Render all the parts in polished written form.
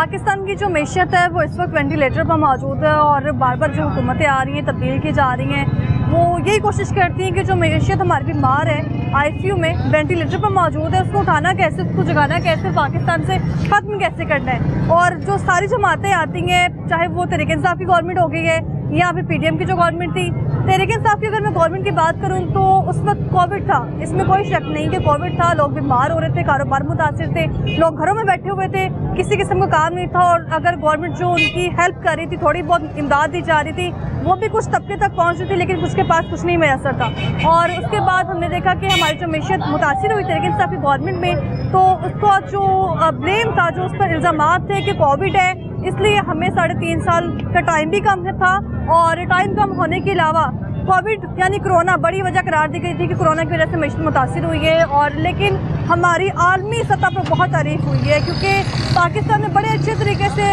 पाकिस्तान की जो मैशियत है वो इस वक्त वेंटिलेटर पर मौजूद है और बार बार जो हुकूमतें आ रही हैं तब्दील की जा रही हैं वो यही कोशिश करती हैं कि जो मैशियत हमारी बीमार है ICU में वेंटिलेटर पर मौजूद है उसको उठाना कैसे, उसको जगाना कैसे, पाकिस्तान से ख़त्म कैसे करना है। और जो सारी जमातें आती हैं चाहे वो तहरीक इंसाफ की गवर्नमेंट हो गई है या फिर PDM की जो गवर्नमेंट थी, तहरीक इंसाफ की अगर मैं गवर्नमेंट की बात करूं तो उस वक्त कोविड था, इसमें कोई शक नहीं कि कोविड था, लोग बीमार हो रहे थे, कारोबार मुतासिर थे, लोग घरों में बैठे हुए थे, किसी किस्म का काम नहीं था और अगर गवर्नमेंट जो उनकी हेल्प कर रही थी, थोड़ी बहुत इमदाद दी जा रही थी, वो भी कुछ तबके तक पहुँच रही थी लेकिन उसके पास कुछ नहीं मैसर था। और उसके बाद हमने देखा कि हमारी जो मैशियत मुतासिर हुई तहरीक इंसाफ की गवर्नमेंट में, तो उसका जो ब्लेम था, जो उस पर इल्ज़ामात थे कि कोविड है इसलिए हमें 3.5 साल का टाइम भी कम था और टाइम कम होने के अलावा कोविड यानी कोरोना बड़ी वजह करार दी गई थी कि कोरोना की वजह से मैशियत मुतासिर हुई है। और लेकिन हमारी आलमी सतह पर बहुत तारीफ हुई है क्योंकि पाकिस्तान ने बड़े अच्छे तरीके से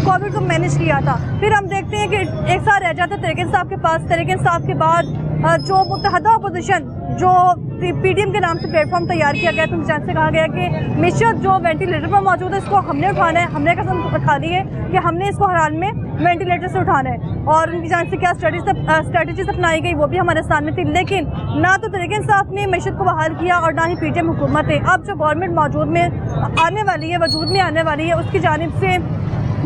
कोविड को मैनेज किया था। फिर हम देखते हैं कि एक साल रह जाता है तहरीक इंसाफ के पास, तहरीक इंसाफ के बाद जो मुत्तहदा अपोजिशन जो PDM के नाम से प्लेटफॉर्म तैयार किया गया तो जहाँ से कहा गया कि मैशियत जो वेंटिलेटर पर मौजूद है इसको हमने उठाना है, हमने कसम उठा दी है कि हमने इसको हर हाल में वेंटिलेटर से उठाना है। और उनकी जान से क्या स्ट्रेटजीज अपनाई गई वो भी हमारे सामने थी, लेकिन ना तो तहरीक इंसाफ ने मैशियत को बहाल किया और ना ही PDM हुकूमत है। अब जो गवर्नमेंट मौजूद में आने वाली है, वजूद में आने वाली है, उसकी जानिब से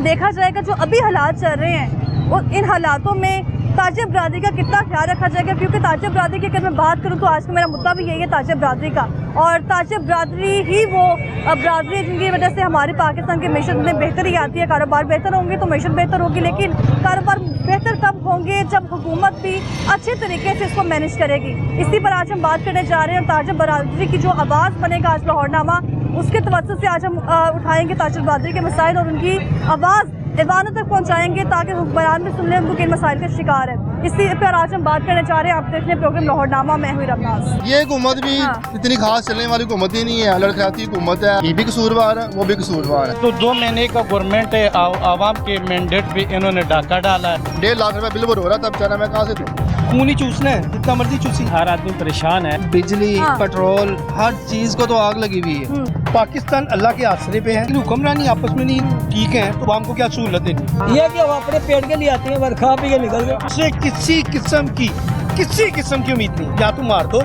देखा जाएगा जो अभी हालात चल रहे हैं और इन हालातों में ताजिर बरादरी का कितना ख्याल रखा जाएगा। क्योंकि ताजिर बरादरी की अगर मैं बात करूं तो आज का मेरा मुद्दा भी यही है ताजिर बरादरी का, और ताजिर बरादरी ही वो बरादरी है जिनकी वजह से हमारे पाकिस्तान की मैशियत में बेहतरी आती है। कारोबार बेहतर होंगे तो मैशियत बेहतर होगी, लेकिन कारोबार बेहतर तब होंगे जब हुकूमत भी अच्छे तरीके से इसको मैनेज करेगी। इसी पर आज हम बात करने जा रहे हैं। ताजिर बरादरी की जो आवाज़ बनेगा आज लाहौरनामा, उसके तवज्जुह से आज हम उठाएंगे ताजिर बरादरी के मसाइल और उनकी आवाज़ ऐवानों तक पहुंचाएंगे ताकि हुक्मरान भी सुन लें उनको किन मसाइल का शिकार है। इसी पर आज हम बात करने जा रहे हैं। आप देख रहे हैं प्रोग्राम लाहौरनामा, मैं हुई रमनाज। ये हुकूमत भी इतनी खास चलने वाली हुकूमत ही नहीं है, लड़खड़ाती हुकूमत है, ये भी कसूरवार है वो भी कसूरवार है। तो 2 महीने का गवर्नमेंट है, आवाम के मैंडेट पे इन्होंने डाका डाला है। 1.5 लाख रुपए बिल हो रहा था बेचारा, मैं कहाँ से दूँ? खून ही चूसना है, जितना मर्जी चूसी। हर आदमी परेशान है, बिजली पेट्रोल हर चीज को तो आग लगी हुई है। पाकिस्तान अल्लाह के आसरे पे है, हुक्मरानी आपस में नहीं ठीक है तो आवाम को क्या सहूलत देनी? ये कि हम अपने पेट के लिए आते हैं, बरखा पी के निकल गए। उससे किसी किस्म की उम्मीद नहीं, या तो मार दो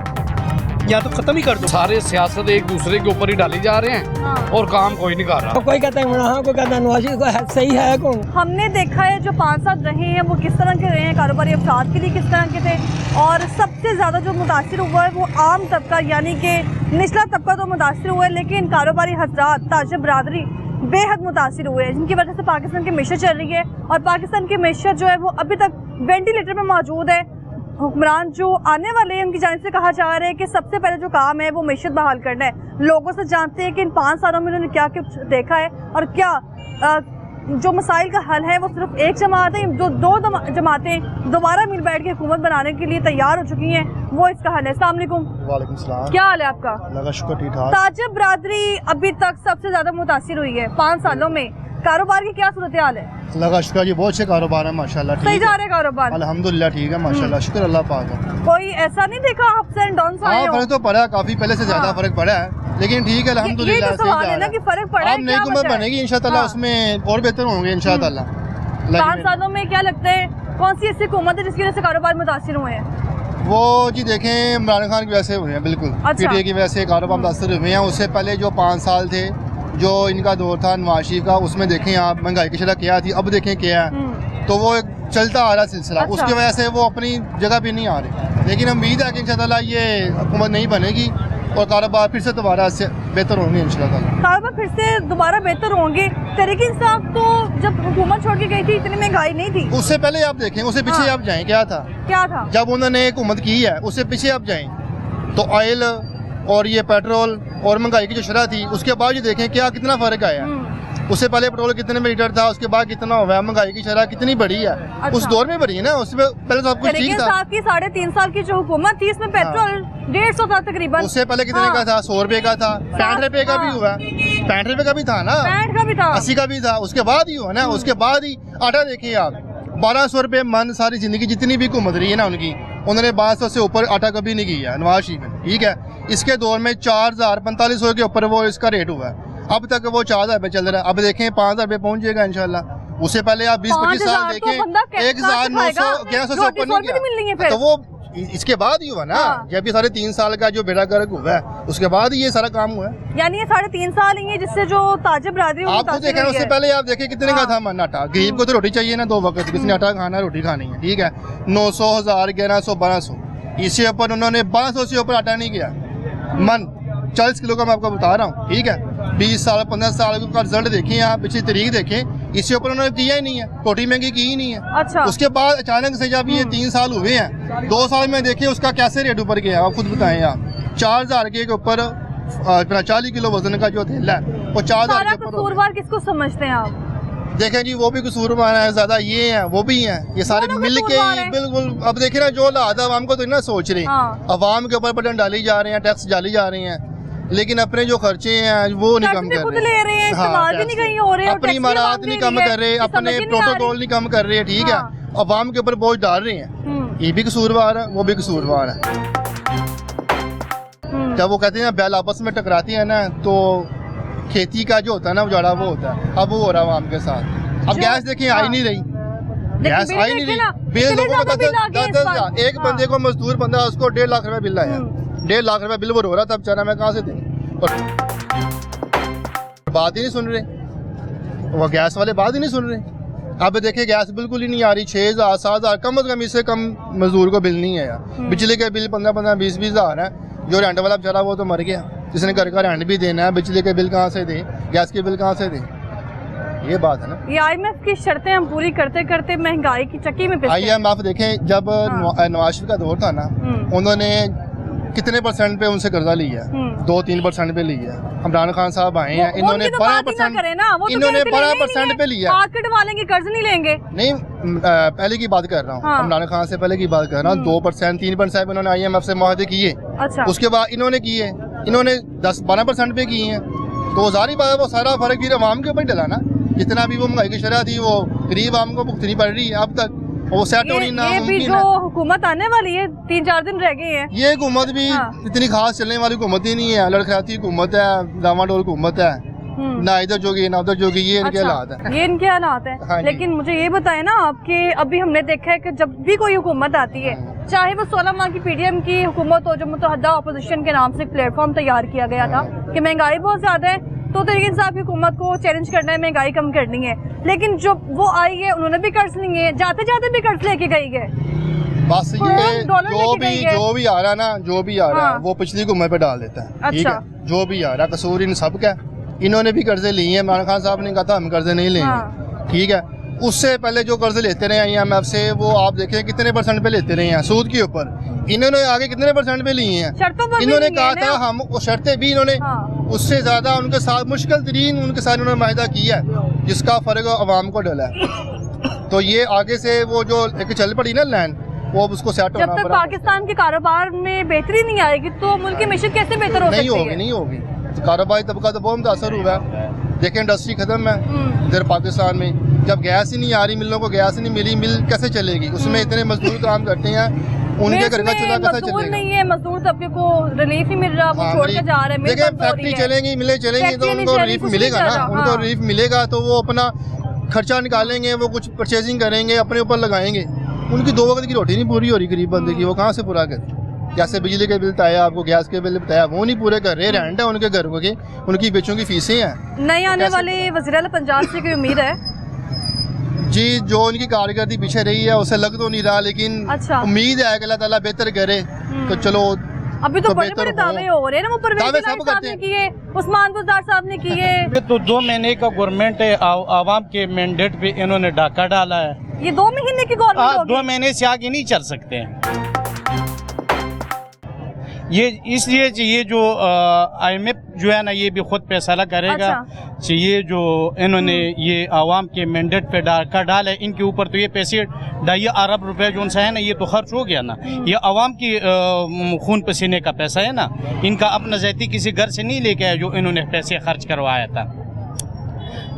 या तो खत्म ही कर दो। सारे सियासत एक दूसरे के ऊपर ही डाली जा रहे हैं और काम कोई नहीं कर रहा। तो कोई कहता है इमरान, कोई कहता है नवाज शरीफ, को सही है कौन? हमने देखा है जो 5 साल रहे हैं वो किस तरह के रहे हैं, कारोबारी अफराद के लिए किस तरह के थे, और सबसे ज़्यादा जो मुतासिर हुआ है वो आम तबका यानी कि निचला तबका तो मुतासिर हुआ है, लेकिन कारोबारी हजरात ताजिर बरादरी बेहद मुतासिर हुए हैं जिनकी वजह से पाकिस्तान की मैशियत चल रही है। और पाकिस्तान की मैशियत जो है वो अभी तक वेंटिलेटर पर मौजूद है। हुक्मरान जो आने वाले हैं उनकी जानिब से कहा जा रहा है कि सबसे पहले जो काम है वो मैशियत बहाल करना है। लोगों से जानते हैं कि इन 5 सालों में उन्होंने क्या कुछ देखा है और क्या जो मसाइल का हल है वो सिर्फ एक जमात है, जो 2 जमातें दोबारा मिल बैठ के हुकूमत बनाने के लिए तैयार हो चुकी हैं, वो इसका हल है। अस्सलाम वालेकुम। वालेकुम सलाम। क्या हाल है आपका? अल्लाह का शुक्र, ठीक ठाक। ताजिर बरादरी अभी तक सबसे ज्यादा मुतासिर हुई है 5 सालों में, कारोबार की क्या सूरत हाल है? अल्लाह का शुक्र, ये बहुत अच्छे कारोबार है माशाल्लाह, सही जा रहे हैं कारोबार? अल्हम्दुलिल्लाह ठीक है माशाल्लाह, शुक्र अल्लाह पाक है। कोई ऐसा नहीं देखा अप्स एंड डाउन्स आए हो? फर्क तो पड़ा, काफी पहले से ज्यादा फर्क पड़ा है, लेकिन ठीक है अल्हम्दुलिल्लाह। ये जो सवाल है ना कि फर्क पड़ा है, अब नई हुकूमत बनेगी इंशाअल्लाह, उसमें और बेहतर होंगे इंशाअल्लाह। 5 सालों में क्या लगता है कौन सी ऐसी हुकूमत है जिसकी वजह से कारोबार मुतासिर हुए हैं? वो जी देखें इमरान खान की वजह से हुए हैं, बिल्कुल PDM की वजह से कारोबार मुतासिर हुए हैं। उससे पहले जो 5 साल थे जो इनका दौर था नवाज शरीफ का, उसमें देखें आप महंगाई की शरह क्या थी, अब देखें क्या है, तो वो एक चलता आ रहा सिलसिला। उसकी वजह से वो अपनी जगह पे नहीं आ रहे, लेकिन उम्मीद है कि इंशाअल्लाह ये हुकूमत नहीं बनेगी और कारोबार फिर से दोबारा से बेहतर होंगे इंशाअल्लाह। कारोबार फिर से दोबारा बेहतर होंगे। तहरीक इंसाफ तो जब हुकूमत छोड़ के गई थी इतनी महंगाई नहीं थी। उससे पहले आप देखें, उससे पीछे आप जाएं, क्या था जब उन्होंने हुकूमत की है, उससे पीछे आप जाएं तो ऑयल और ये पेट्रोल और महंगाई की जो शरह थी, उसके बाद ये देखें क्या कितना फ़र्क आया। उससे पहले पेट्रोल कितने में लीटर था, उसके बाद कितना हुआ है, महंगाई की शरह कितनी बढ़ी है। उस दौर में बढ़ी है ना, उसमें पहले सब कुछ ठीक था। की 3.5 साल की जो हुकूमत थी इसमें पेट्रोल 150 था तकरीबन। उससे पहले कितने का था? 100 रुपए का था, 65 रुपए का भी हुआ, 65 रुपए का भी था ना, 65 का भी था, 80 का भी था, उसके बाद ही हुआ ना। उसके बाद ही आटा देखिए आप, 1200 रुपए मन सारी जिंदगी जितनी भी हुकूमत रही है ना उनकी, उन्होंने 1200 से ऊपर आटा कभी नहीं किया नवाज शरीफ ने, ठीक है। इसके दौर में 4000 4500 के ऊपर वो इसका रेट हुआ है। अब तक वो 4,000 रुपये चल रहा है, अब देखें 5,000 रुपये पहुँच जाएगा इंशाल्लाह। उससे पहले आप 20-25 साल देखें 1,900 से ऊपर नहीं गया, तो वो इसके बाद ही हुआ ना। जब ये 3.5 साल का जो बेड़ा गर्क हुआ है उसके बाद ये सारा काम हुआ है। यानी ये 3.5 साल ही है जिससे जो ताजिर बरादरी आप खुद देखें, उससे पहले आप देखें कितने का था मन आटा। गरीब को तो रोटी चाहिए ना 2 वक्त, किसने आटा खाना रोटी खानी है, ठीक है। 900, 1000, 1100, 1200, इससे ऊपर उन्होंने 1200 से ऊपर आटा नहीं किया। मन 40 किलो का मैं आपको बता रहा हूँ, ठीक है। 20 साल 15 साल का रिजल्ट देखें आप, पिछली तारीख देखें, इससे ऊपर उन्होंने किया ही नहीं है, रोटी महंगी की ही नहीं है। अच्छा। उसके बाद अचानक से जब ये 3 साल हुए हैं, 2 साल में देखिए उसका कैसे रेट ऊपर गया, आप खुद बताएं। आप 4000 के ऊपर 40 किलो वजन का जो तेल है वो 4000 के ऊपर। कसूरवार किसको समझते हैं आप? देखें जी, वो भी कसूरवार है, ज्यादा ये हैं वो भी हैं, ये सारे मिल के बिल्कुल। अब देखे ना जो हालात अवाम को तो ना सोच रहे हैं, अवाम के ऊपर बटन डाली जा रहे हैं, टैक्स डाली जा रहे हैं, लेकिन अपने जो खर्चे हैं वो नहीं कम कर रहे हैं। अपनी इमारत नहीं कम कर रहे, अपने प्रोटोकॉल नहीं कम कर रहे, ठीक है। अवाम के ऊपर बोझ डाल रहे हैं, ये भी कसूरवार है, वो भी कसूरवार है। जब वो कहते हैं बैल आपस में टकराती है ना, तो खेती का जो होता है ना उजाड़ा वो होता है। अब वो हो रहा है आवाम के साथ। अब गैस देखिए आई नहीं रही, गैस आई नहीं रही, बिल लोगों को 10,000। एक बंदे को मजदूर बंदा उसको 1.5 लाख रुपए बिल आया, 1.5 लाख रुपए बिल वो रो रहा था बेचारा, मैं कहाँ से दूँ। और बात ही नहीं सुन रहे, वो गैस वाले बात ही नहीं सुन रहे। अब देखिए गैस बिल्कुल ही नहीं आ रही, 6,000 7,000 कम से कम, इससे कम मजदूर को बिल नहीं है यार। बिजली के बिल 15-15 20-20 हज़ार है। जो रेंट वाला बेचारा वो तो मर गया, जिसने घर का रेंट भी देना है, बिजली के बिल कहाँ से दे, गैस के बिल कहाँ से दे, ये बात है ना। ये IMF की शर्तें हम पूरी करते करते महंगाई की चक्की में पिस गए। IMF देखें, जब नवाज शरीफ का दौर था ना, उन्होंने कितने % पे उनसे कर्जा लिया, 2-3% पे लिया। इमरान खान साहब आए हैं, इन्होंने 12% पे लिया। मार्केट वाले की कर्ज नहीं लेंगे, नहीं पहले की बात कर रहा हूँ, इमरान खान से पहले की बात कर रहा हूँ। 2% 3% इन्होंने IMF से मुआहदे किए। अच्छा। उसके बाद इन्होंने किए, इन्होंने 10-12% पे किए हैं, तो जाहिर बात है वो सारा फर्क फिर आवाम के ऊपर डला ना। जितना भी वो महंगाई की शरह थी वो गरीब आवाम को भुगतनी पड़ रही है अब तक, वो सेट होनी ना। ये भी जो हुकूमत आने वाली है, 3-4 दिन रह गए हैं, ये हुकूमत भी इतनी खास चलने वाली हुकूमत ही नहीं है, लड़खड़ाती हुकूमत है, डामाडोल हुकूमत है, ना इधर जोगी ना उधर जोगी, ये इनके हालात है। ये इनके हालात है। हाँ, लेकिन मुझे ये बताए ना आपके, अभी हमने देखा है कि जब भी कोई हुकूमत आती है, चाहे वो 16 माह की PDM की हुकूमत हो, जो मुतहदा अपोजिशन के नाम से एक प्लेटफॉर्म तैयार किया गया था कि महंगाई बहुत ज्यादा है, तो तहरीक इंसाफ की हुकूमत को चैलेंज करना है, महंगाई कम करनी है। लेकिन जो वो आई है उन्होंने भी कर्ज लिए, जाते जाते भी कर्ज लेके गई है। बस ये जो भी आ रहा है ना, जो भी आ रहा है वो पिछली हुकूमत पे डाल देता है। ठीक है, जो भी आ रहा है कसूर इन सब का। इन्होंने भी कर्जे लिए हैं, इमरान खान साहब ने कहा था हम कर्जे नहीं लेंगे, ठीक है। उससे पहले जो कर्जे लेते रहे IMF से, वो आप देखें कितने % पे लेते रहे हैं सूद के ऊपर। इन्होंने आगे कितने % पे लिए हैं, इन्होंने कहा था हम, शर्तें भी इन्होंने उससे ज्यादा उनके साथ मुश्किल तरीन उनके साथ उन्होंने माहिदा किया है, जिसका फर्क आवाम को डला है। तो ये आगे से वो जो एक चल पड़ी ना लाइन, वो उसको सेट होना। जब तक पाकिस्तान के कारोबार में बेहतरी नहीं आएगी तो मुल्क की मैशत कैसे बेहतर हो सकती है? नहीं होगी। तो कारोबारी तबका तो बहुत मुतासर हुआ है। देखें इंडस्ट्री खत्म है इधर पाकिस्तान में, जब गैस ही नहीं आ रही, मिलों को गैस नहीं मिली, मिल कैसे चलेगी? उसमें इतने मजदूर काम करते हैं, उनके घर का चूल्हा कैसे चलेगा? नहीं है, मजदूर तबके को रिलीफ नहीं मिल रहा, वो छोड़ के जा रहे हैं। देखिए फैक्ट्री चलेंगी, मिले चलेंगी तो उनको रिलीफ मिलेगा ना, उनको रिलीफ मिलेगा तो वो अपना खर्चा निकालेंगे, वो कुछ परचेजिंग करेंगे, अपने ऊपर लगाएंगे। उनकी 2 वक्त की रोटी नहीं पूरी हो रही गरीब बंदे की, वो कहाँ से पूरा करे? जैसे बिजली के बिल बताया आपको, गैस के बिल बताया, वो नहीं पूरे कर रहे, रेंट है उनके घरों के, उनकी बच्चों की फीसें हैं। नए आने वाले वज़ीर पंजाब से कोई उम्मीद है जी? जो उनकी कारकर्दगी पीछे रही है उसे लग तो नहीं रहा, लेकिन उम्मीद है कि अल्लाह ताला बेहतर करे। तो चलो अभी तो बड़े दावे हो रहे हैं ना, वो परवेज़ साहब ने किए, उस्मान बुज़दार साहब ने किए। तो 2 महीने का गवर्नमेंट है, आवाम के मैंडेट पे इन्होंने डाका डाला है। ये 2 महीने की गवर्नमेंट, 2 महीने से आगे नहीं चल सकते हैं। ये इसलिए ये जो IMF जो है ना, ये भी खुद फैसला करेगा। अच्छा। ये जो इन्होंने ये आवाम के मैंडेट पे डाका डाला है, इनके ऊपर तो ये पैसे 2.5 अरब रुपए जो उनसे है ना, ये तो खर्च हो गया ना। ये आवाम की खून पसीने का पैसा है ना, इनका अपना ज़ाती किसी घर से नहीं लेके आया जो इन्होंने पैसे खर्च करवाया था।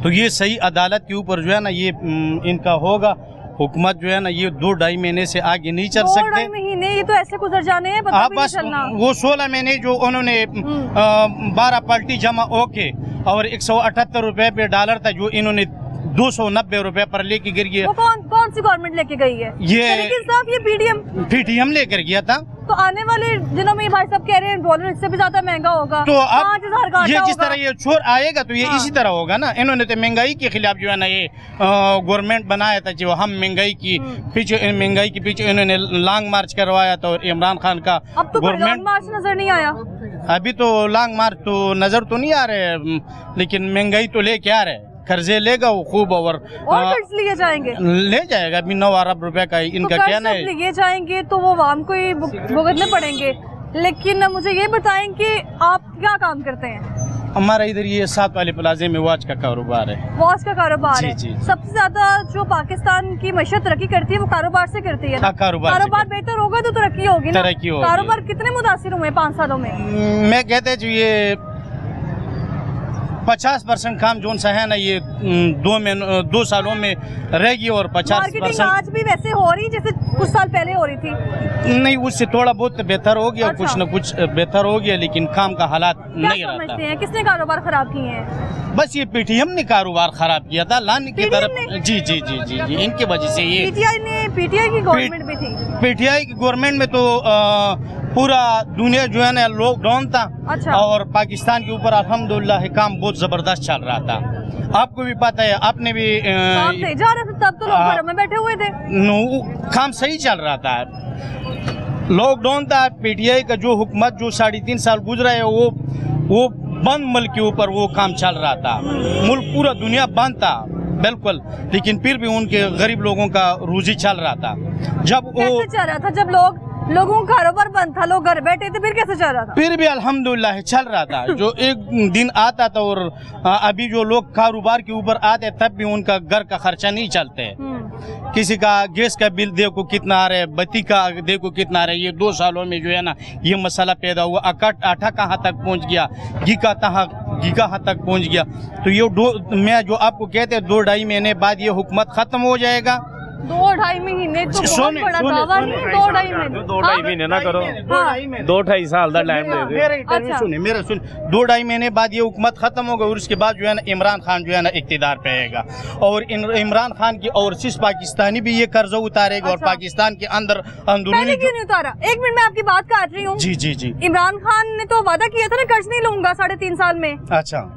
तो ये सही अदालत के ऊपर जो है ना, ये इनका होगा, हुकूमत जो है ना ये 2-2.5 महीने से आगे नहीं चल 2-2.5 सकते। महीने ये तो ऐसे गुजर जाने हैं, पता आप भी नहीं बस चलना। वो 16 महीने जो उन्होंने 12 पार्टी जमा होके और 178 रुपए पे डॉलर था जो इन्होंने 290 रुपए पर लेके गिर गया। वो कौन सी गवर्नमेंट लेके गई है? ये पीटीएम लेकर गया था। तो आने वाले दिनों में भाई साहब कह रहे हैं डॉलर इससे भी ज्यादा महंगा होगा, तो अब 5,000 का ये आटा जिस होगा। तरह ये छोर आएगा तो ये हाँ। इसी तरह होगा ना। इन्होंने तो महंगाई के खिलाफ जो है ना ये गवर्नमेंट बनाया था जो हम महंगाई की पीछे महंगाई के पीछे इन्होंने लॉन्ग मार्च करवाया था और इमरान खान का अब तो गवर्नमेंट मार्च नजर नहीं आया। अभी तो लॉन्ग मार्च तो नजर तो नहीं आ रहे, लेकिन महंगाई तो लेके आ रहे। कर्जे लेगा वो खूब और कर्ज लिए जाएंगे, ले जाएगा। अभी 9 अरब रुपए का इनका तो कहना है। लिए जाएंगे तो वो आवाम को ही भुगतने पड़ेंगे। लेकिन मुझे ये बताएं कि आप क्या काम करते हैं? हमारा इधर ये 7 वाले प्लाजे में वॉच का कारोबार है। वॉच का कारोबार जी, है। जी। सबसे ज्यादा जो पाकिस्तान की मईशत तरक्की करती है वो कारोबार से करती है ना? हाँ, कारोबार बेहतर होगा तो तरक्की होगी ना। तरक्की होगी। कारोबार कितने मुतासिर हुए 5 सालों में? मैं कहते जो ये 50% काम जोन सा है ना ये 2 सालों में रहेगी और 50% मार्केटिंग आज भी वैसे हो रही जैसे कुछ साल पहले हो रही थी? नहीं, उससे थोड़ा बहुत बेहतर हो गया। अच्छा। कुछ न कुछ बेहतर हो गया, लेकिन काम का हालात क्या नहीं समझते रहता। हैं किसने कारोबार खराब किए हैं? बस ये पीटीएम ने कारोबार खराब किया था लाने की PTM तरफ। ने? जी जी जी जी जी इनकी वजह से ये पीटीआई की गवर्नमेंट भी थी। पीटीआई की गवर्नमेंट में तो पूरा दुनिया जो है ना लॉकडाउन था। अच्छा। और पाकिस्तान के ऊपर अल्हम्दुलिल्लाह काम बहुत जबरदस्त चल रहा था। आपको भी पता है, आपने भी काम सही जा रहा था तब तो लोग घरों में बैठे हुए थे। काम सही चल रहा था। लॉकडाउन था। पीटीआई का जो हुकूमत जो 3.5 साल गुजरा है वो बंद मुल्क के ऊपर वो काम चल रहा था। मुल्क पूरा दुनिया बंद था बिल्कुल, लेकिन फिर भी उनके गरीब लोगों का रोजी चल रहा था। जब वो कैसे चल रहा था? जब लोगों का कारोबार बंद था, लोग घर बैठे थे, फिर कैसे चल रहा था? फिर भी अल्हम्दुलिल्लाह चल रहा था। जो एक दिन आता था और अभी जो लोग कारोबार के ऊपर आते तब भी उनका घर का खर्चा नहीं चलते। किसी का गैस का बिल देखो कितना आ रहा है, बत्ती का देखो कितना आ रहा है। ये 2 सालों में जो है ना ये मसला पैदा हुआ। आटा कहाँ तक पहुँच गया, घी कहाँ तक पहुँच गया। तो ये मैं जो आपको कहते हैं 2-2.5 महीने बाद ये हुकूमत खत्म हो जाएगा। 2-2.5 महीने तो बहुत बड़ा दावा नहीं है। 2-2.5 महीने 2-2.5 महीने ना करो, 2-2.5 साल का टाइम दे दो। मेरा सुन 2-2.5 महीने बाद ये हुकूमत खत्म होगा और उसके बाद जो है ना इमरान खान जो है ना इक़्तिदार पे आएगा। और इमरान खान की ओवरसीज पाकिस्तानी भी ये कर्जा उतारेगा। और पाकिस्तान के अंदर अंदरूनी क्यों नहीं उतारा? 1 मिनट में आपकी बात काट रही हूँ। जी जी जी। इमरान खान ने तो वादा किया था ना कर्ज नहीं लूंगा 3.5 साल में। अच्छा,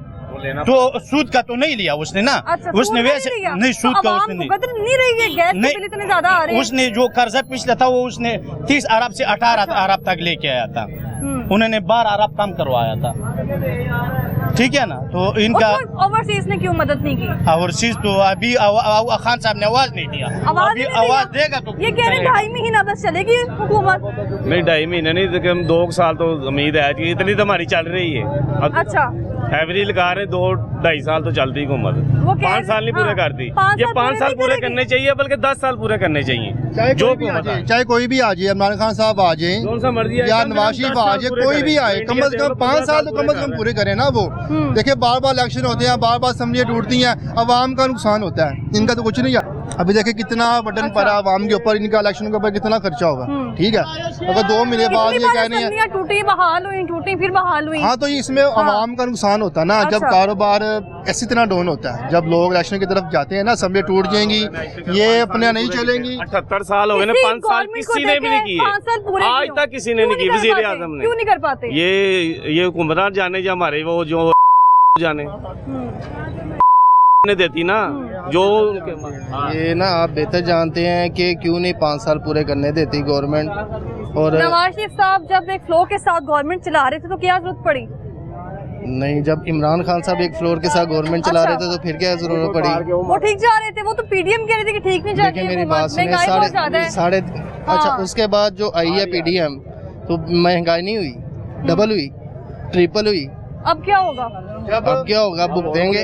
तो सूद का तो नहीं लिया उसने ना। अच्छा, उसने वैसे नहीं सूद का उसने नहीं रही है। गैस के बिल इतने ज्यादा आ रहे हैं। उसने जो कर्जा पिछला था वो उसने 30 अरब से 18 अरब तक लेके आया था। उन्होंने 12 अरब कम करवाया था। ठीक है ना। तो इनका ओवरसीज ने क्यों मदद नहीं की? ओवरसीज तो अभी खान साहब ने आवाज नहीं दिया। अभी आवाज देगा तो ये कह रहे 2.5 महीना बस चलेगी हुकूमत। नहीं 2.5 महीने नहीं, 2 साल तो उम्मीद है कि इतनी तो हमारी चल रही है। अच्छा, एवरेज लगा रहे 2-2.5 साल तो चलती हुकूमत। 5 साल नहीं पूरे करती। ये 5 साल पूरे करने चाहिए, बल्कि 10 साल पूरे करने चाहिए। जो चाहे कोई भी आ जाए, इमरान खान साहब आ जाए या नवाज शरीफ आ जाए, कोई भी आए, कम से कम 5 साल तो कम से कम पूरे करें ना। वो देखिए बार बार इलेक्शन होते हैं, बार बार असम्बलियाँ टूटती हैं, अवाम का नुकसान होता है, इनका तो कुछ नहीं है। अभी देखिए कितना बटन पड़ा अवाम के ऊपर, इनका इलेक्शन के ऊपर कितना खर्चा होगा। ठीक है, अगर 2 महीने बाद ये कहने हैं टूटी बहाल हुई, टूटी फिर बहाल हुई। हाँ, तो इसमें अवाम का नुकसान होता है ना। जब कारोबार इसी तरह डाउन होता है, जब लोग इलेक्शन की तरफ जाते हैं ना, असम्बली टूट जाएंगी, ये अपने नहीं चलेंगी। 78 साल हो गए ना, 5 साल किसी ने भी नहीं किए। आज तक किसी ने नहीं की। वजीर आजम ने क्यों नहीं कर पाते? ये हुकूमरान जाने जो हमारे वो जो जाने ने देती ना जो ये ना आप बेहतर जानते हैं कि क्यों नहीं 5 साल पूरे करने देती गवर्नमेंट। और नवाज शरीफ साहब जब एक फ्लो के साथ गवर्नमेंट चला रहे थे तो क्या जरूरत पड़ी? नहीं, जब इमरान खान साहब एक फ्लोर के साथ गवर्नमेंट चला रहे थे तो फिर क्या जरूरत पड़ी? वो ठीक जा रहे थे, वो तो पीडीएम कह रहे थे कि ठीक नहीं जा रही। मेरी बात सुनिए, साढ़े अच्छा उसके बाद जो आई है पीडीएम, तो महंगाई नहीं हुई, डबल हुई, ट्रिपल हुई। अब क्या होगा? अब क्या होगा? भुगतेंगे,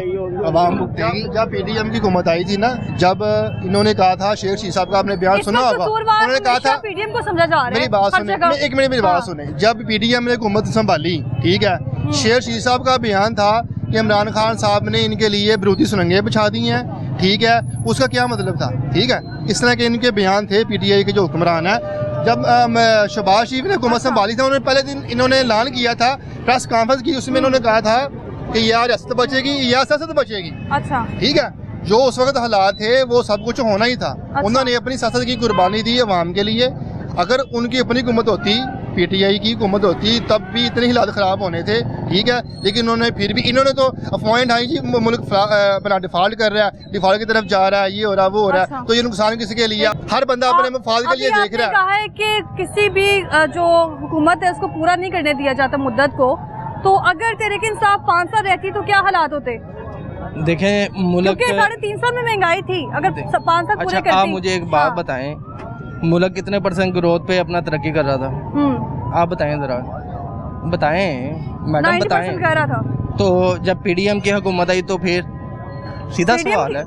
अवाम भुगतेगी। जब पीडीएम की हुकूमत आई थी ना, जब इन्होंने कहा था, शेख शीख साहब का आपने बयान सुना होगा, उन्होंने कहा था पीडीएम को समझा जा रहा है। मेरी बात सुने, एक मिनट मेरी बात सुने। जब पीडीएम ने हुकूमत संभाली, ठीक है, शेख शीख साहब का बयान था कि इमरान खान साहब ने इनके लिए विरोधी सुरंगें बिछा दी हैं। ठीक है, उसका क्या मतलब था? ठीक है, इस तरह के इनके बयान थे पीटीआई के जो हुक्मरान है। जब शहबाज शरीफ ने हुकूमत संभाली था, उन्होंने पहले दिन इन्होंने ऐलान किया था, प्रेस कॉन्फ्रेंस की, उसमें इन्होंने कहा था कि या रियासत बचेगी या सियासत बचेगी। अच्छा, ठीक है, जो उस वक्त हालात थे वो सब कुछ होना ही था। अच्छा। उन्होंने अपनी सियासत की कुर्बानी दी अवाम के लिए। अगर उनकी अपनी हुकूमत होती, पीटीआई की हुकूमत होती, तब भी इतने हालात ख़राब होने थे। ठीक है, लेकिन उन्होंने फिर भी इन्होंने तो अफवाहें ढाई जी मुल्क अपना डिफॉल्ट कर रहा है, डिफॉल्ट की तरफ जा रहा है, ये हो रहा वो हो रहा है। अच्छा। तो ये नुकसान किसके लिए? हर बंदा अपने मफाद के लिए देख रहा है। कहा है कि किसी भी जो हुकूमत है उसको पूरा नहीं करने दिया जाता मुद्दत को, तो अगर तहरीक इंसाफ 5 साल रहती तो क्या हालात होते? देखें मुल्क, क्योंकि 3.5 साल में महंगाई थी, अगर 5 साल पूरे अच्छा करती। आप मुझे एक बात बताएं, मुल्क कितने % ग्रोथ पे अपना तरक्की कर रहा था? आप बताएं ज़रा, बताएं मैडम, 90% बताएं। कह रहा था। तो जब पीडीएम की हुकूमत आई तो फिर सीधा सवाल है,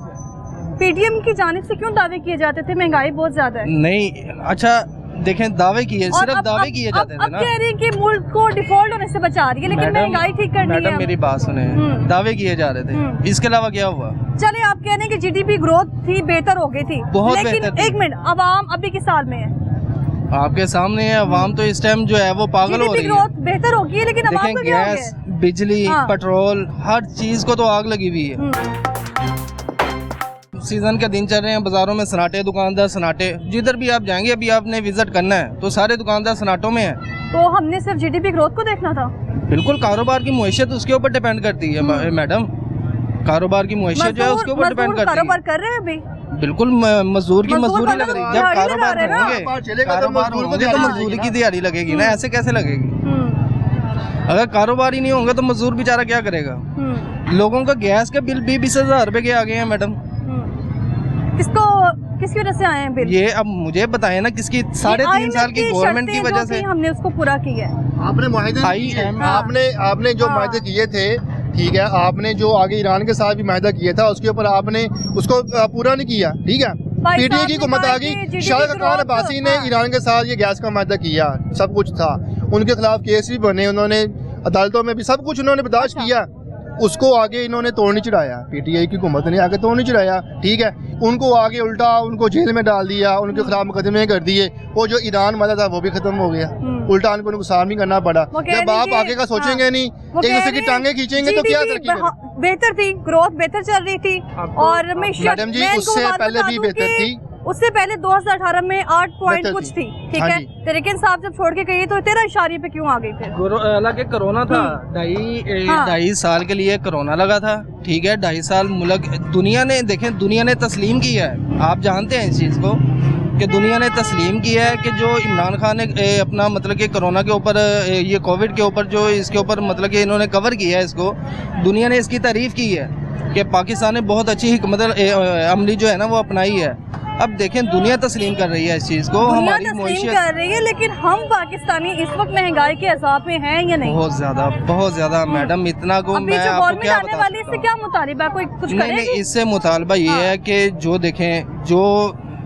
पीटीएम की जानिब से क्यों दावे किए जाते थे महंगाई बहुत ज्यादा है? नहीं अच्छा देखें दावे किए, और सिर्फ दावे किए जाते थे अब ना। कह रही है कि मुल्क को डिफॉल्ट होने से बचा रही है, लेकिन महंगाई ठीक करनी है। मैडम मेरी बात सुने, दावे किए जा रहे थे, इसके अलावा क्या हुआ? चले आप कह रहे हैं कि जीडीपी ग्रोथ थी, बेहतर हो गई थी, बहुत लेकिन बेहतर थी। एक मिनट, अवाम अभी किस साल में है? आपके सामने है, अवाम तो इस टाइम जो है वो पागल हो रही है। ग्रोथ बेहतर होगी है, लेकिन अवाम देखें को क्या हो गैस, गया? बिजली, हाँ। पेट्रोल, हर चीज को तो आग लगी हुई है। सीजन के दिन चल रहे हैं, बाजारों में सन्नाटे, दुकानदार सन्नाटे, जिधर भी आप जाएंगे अभी आपने विजिट करना है तो सारे दुकानदार सन्नाटों में हैं। तो हमने सिर्फ जीडीपी ग्रोथ को देखना था? बिल्कुल, कारोबार की मुआशत उसके ऊपर डिपेंड करती है मैडम, कारोबार की मुआशत जो है उसके ऊपर डिपेंड करती कारोबार है। कर रहे हैं अभी? बिल्कुल, मजदूर की मजदूरी लग रही है। जब कारोबार रहे हैं ना। होंगे, कारोबार होंगे तो मजदूरी की दिहाड़ी लगेगी ना, ऐसे कैसे लगेगी? अगर कारोबार ही नहीं होंगे तो मजदूर बेचारा क्या करेगा? लोगों का गैस के बिल 20-20 हज़ार रुपए के आ गए हैं मैडम। किसकी वजह से आए हैं बिल? ये अब मुझे बताएं ना, किसकी? 3.5 साल की गवर्नमेंट की वजह से हमने उसको पूरा किया है। आपने मुआहदे आपने जो मुआहदे किए थे, ठीक है, आपने जो आगे ईरान के साथ भी मुआहदा किया था उसके ऊपर आपने उसको पूरा नहीं किया। ठीक है, पीटीआई की हुकूमत आ गई, शाहिद खान अब्बासी ने ईरान के साथ ये गैस का मुआहदा किया, सब कुछ था, उनके खिलाफ केस भी बने, उन्होंने अदालतों में भी सब कुछ उन्होंने बर्दाश्त किया, उसको आगे इन्होंने तोड़ नहीं चढ़ाया, पीटीआई की हुकूमत ने आगे तोड़ नहीं चढ़ाया। ठीक है, उनको आगे उल्टा उनको जेल में डाल दिया, उनके खिलाफ मुकदमे कर दिए, वो जो ईरान वाला था वो भी खत्म हो गया, उल्टा उनको नुकसान भी करना पड़ा। जब आप आगे का सोचेंगे नहीं, एक दूसरे की टांगे खींचेंगे तो क्या तरक्की बेहतर थी, ग्रोथ बेहतर चल रही थी। और मैडम जी उससे पहले भी बेहतर थी, उससे पहले 2018 में 8 पॉइंट कुछ थी। ठीक है, तहरीक इंसाफ जब छोड़ के गई तो 13 इशारे पे क्यों आ गई फिर? हालांकि कोरोना था, 2.5 साल के लिए कोरोना लगा था। ठीक है, 2.5 साल मुल्क दुनिया ने, देखें दुनिया ने तस्लीम किया है, आप जानते हैं इस चीज़ को कि दुनिया ने तस्लीम किया है कि जो इमरान खान ने अपना मतलब कि कोरोना के ऊपर, ये कोविड के ऊपर जो इसके ऊपर मतलब कि इन्होंने कवर किया है, इसको दुनिया ने इसकी तारीफ़ की है कि पाकिस्तान ने बहुत अच्छी हिकमत अमली जो है ना वो अपनाई है। अब देखें दुनिया तस्लीम कर रही है इस चीज़ को, हमारी तस्लीम कर रही है, लेकिन हम पाकिस्तानी इस वक्त महंगाई के अजाब में हैं या नहीं? बहुत ज़्यादा मैडम, इतना को मैं आपको क्या बता सकता हूं? इससे क्या मुतालिबा, कोई कुछ नहीं, इससे मुतालबा ये है कि जो देखें, जो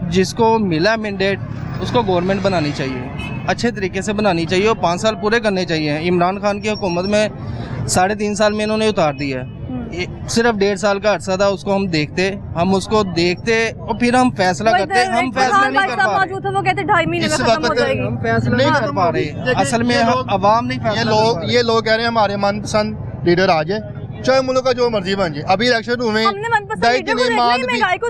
जिसको मिला मैंडेट उसको गवर्नमेंट बनानी चाहिए, अच्छे तरीके से बनानी चाहिए और 5 साल पूरे करने चाहिए। इमरान खान की हुकूमत में 3.5 साल में इन्होंने उतार दिया है, सिर्फ 1.5 साल का अर्सा था, उसको हम उसको देखते और फिर हम फैसला करते, हम फैसला नहीं कर पा रहे, वो कहते 2.5 महीने में खत्म हो जाएगी, हम फैसला नहीं कर पा रहे, असल में अवाम नहीं फैसला। ये लोग कह रहे हैं हमारे मनपसंद लीडर आ जाए, चाहे मुल्क का जो मर्जी बन जाए। अभी इलेक्शन हुए,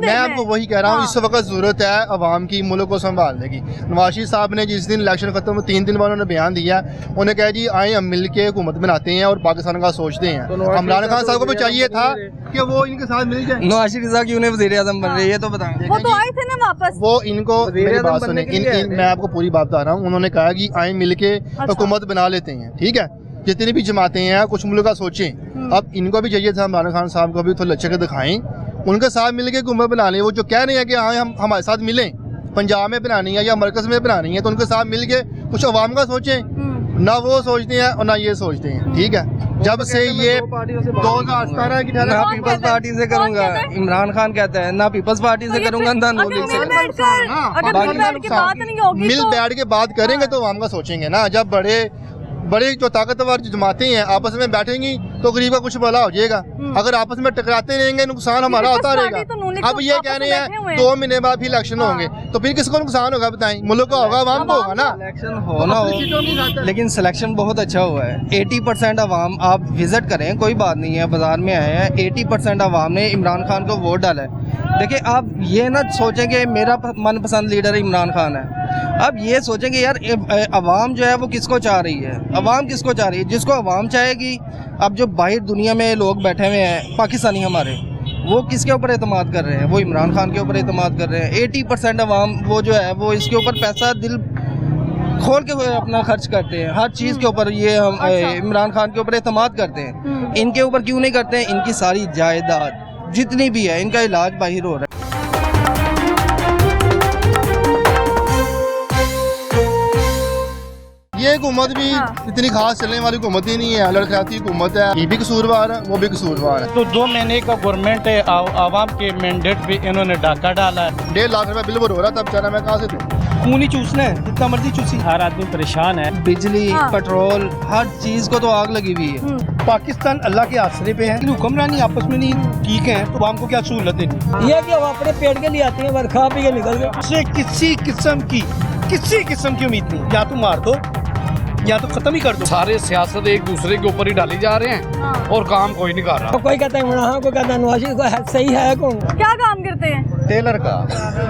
मैं आपको वही कह रहा हूँ, इस वक्त जरूरत है अवाम की मुल्क को संभालने की। नवाज शरीफ साहब ने जिस दिन इलेक्शन खत्म हुए 3 दिन बाद उन्होंने बयान दिया, उन्होंने कहा जी आए हम मिल के हुकूमत बनाते हैं और पाकिस्तान का सोचते हैं। इमरान खान साहब को भी चाहिए था कि वो इनके साथ मिल जाए। नवाज शरीफ साहब क्यों वज़ीर आज़म बन रही है तो बताएं। वो तो आए थे ना वापस, वो इनको मेरी बात सुने, मैं आपको पूरी बात बता रहा हूँ, उन्होंने कहा कि आए मिल के हुकूमत बना लेते हैं। ठीक है, जितनी भी जमातें हैं कुछ मुल्क का सोचें। अब इनको भी चाहिए था इमरान खान साहब को भी थोड़ा लचक दिखाएं, उनके साथ मिल के हुकूमत बना लें। वो जो कह रहे हैं कि हाँ हम हमारे साथ मिलें, पंजाब में बनानी है या मरकज़ में बनानी है, तो उनके साथ मिल के कुछ अवाम का सोचें। ना वो सोचते हैं और ना ये सोचते हैं। ठीक है, जब से ये 2017 की ना पीपल्स पार्टी से करूंगा, इमरान खान कहता है ना पीपल्स पार्टी से करूंगा ना नून लीग से। मिल बैठ के बात करेंगे तो अवाम का सोचेंगे ना। जब बड़े बड़े जो ताकतवर जो जमातें हैं आपस में बैठेंगी तो गरीब का कुछ भला हो जाएगा। अगर आपस में टकराते रहेंगे नुकसान हमारा होता रहेगा। अब ये कह रहे हैं 2 महीने बाद फिर इलेक्शन होंगे तो फिर किसको नुकसान होगा बताएं? मुल्क का होगा, आवाम को होगा ना। इलेक्शन होना हो, लेकिन सिलेक्शन बहुत अच्छा हुआ है। 80% अवाम, आप विजिट करें, कोई बात नहीं है, बाजार में आए हैं, 80% अवाम ने इमरान खान को वोट डाला है। देखिए आप ये ना सोचें कि मेरा मनपसंद लीडर इमरान खान है, अब ये सोचें कि यार अवाम जो है वो किसको चाह रही है, अवाम किसको चाह रही है? जिसको अवाम चाहेगी। अब जो बाहर दुनिया में लोग बैठे हुए हैं पाकिस्तानी हमारे, वो किसके ऊपर एतमाद कर रहे हैं? वो इमरान खान के ऊपर एतमाद कर रहे हैं। 80% अवाम वो जो है वो इसके ऊपर पैसा दिल खोल के अपना खर्च करते हैं, हर चीज़ के ऊपर ये हम इमरान खान के ऊपर एतमाद करते हैं। इनके ऊपर क्यों नहीं करते हैं? इनकी सारी जायदाद जितनी भी है, इनका इलाज बाहर हो रहा है। ये हुकूमत भी इतनी खास चलने वाली हुकूमत ही नहीं है, लड़खड़ाती हुकूमत है। ये भी कसूरवार है, वो भी कसूरवार है। तो 2 महीने का गवर्नमेंट है, आवाम के मैंडेट पे इन्होंने डाका डाला है। 1.5 लाख रुपए बिल भर हो रहा था बेचारा, मैं कहाँ से दूँ? खून ही चूसना है, जितना मर्जी चूसी। हर आदमी परेशान है। बिजली, पेट्रोल, हर चीज़ को तो आग लगी हुई है। पाकिस्तान अल्लाह के आसरे पे है, लेकिन हुक्मरानी आपस में नहीं ठीक है, तो आवाम को क्या सहूलत देनी? ये कि वो अपने पेट के लिए आती हैं, बस खा पी के निकल गए। उससे किसी किस्म की उम्मीद नहीं। या तो मार दो या तो खत्म ही कर दो। सारे सियासत एक दूसरे के ऊपर ही डाली जा रहे हैं और काम कोई नहीं कर रहा। तो कोई कहता है इमरान खान, कोई कहता है नवाज शरीफ, को सही है कौन? क्या काम करते हैं? टेलर का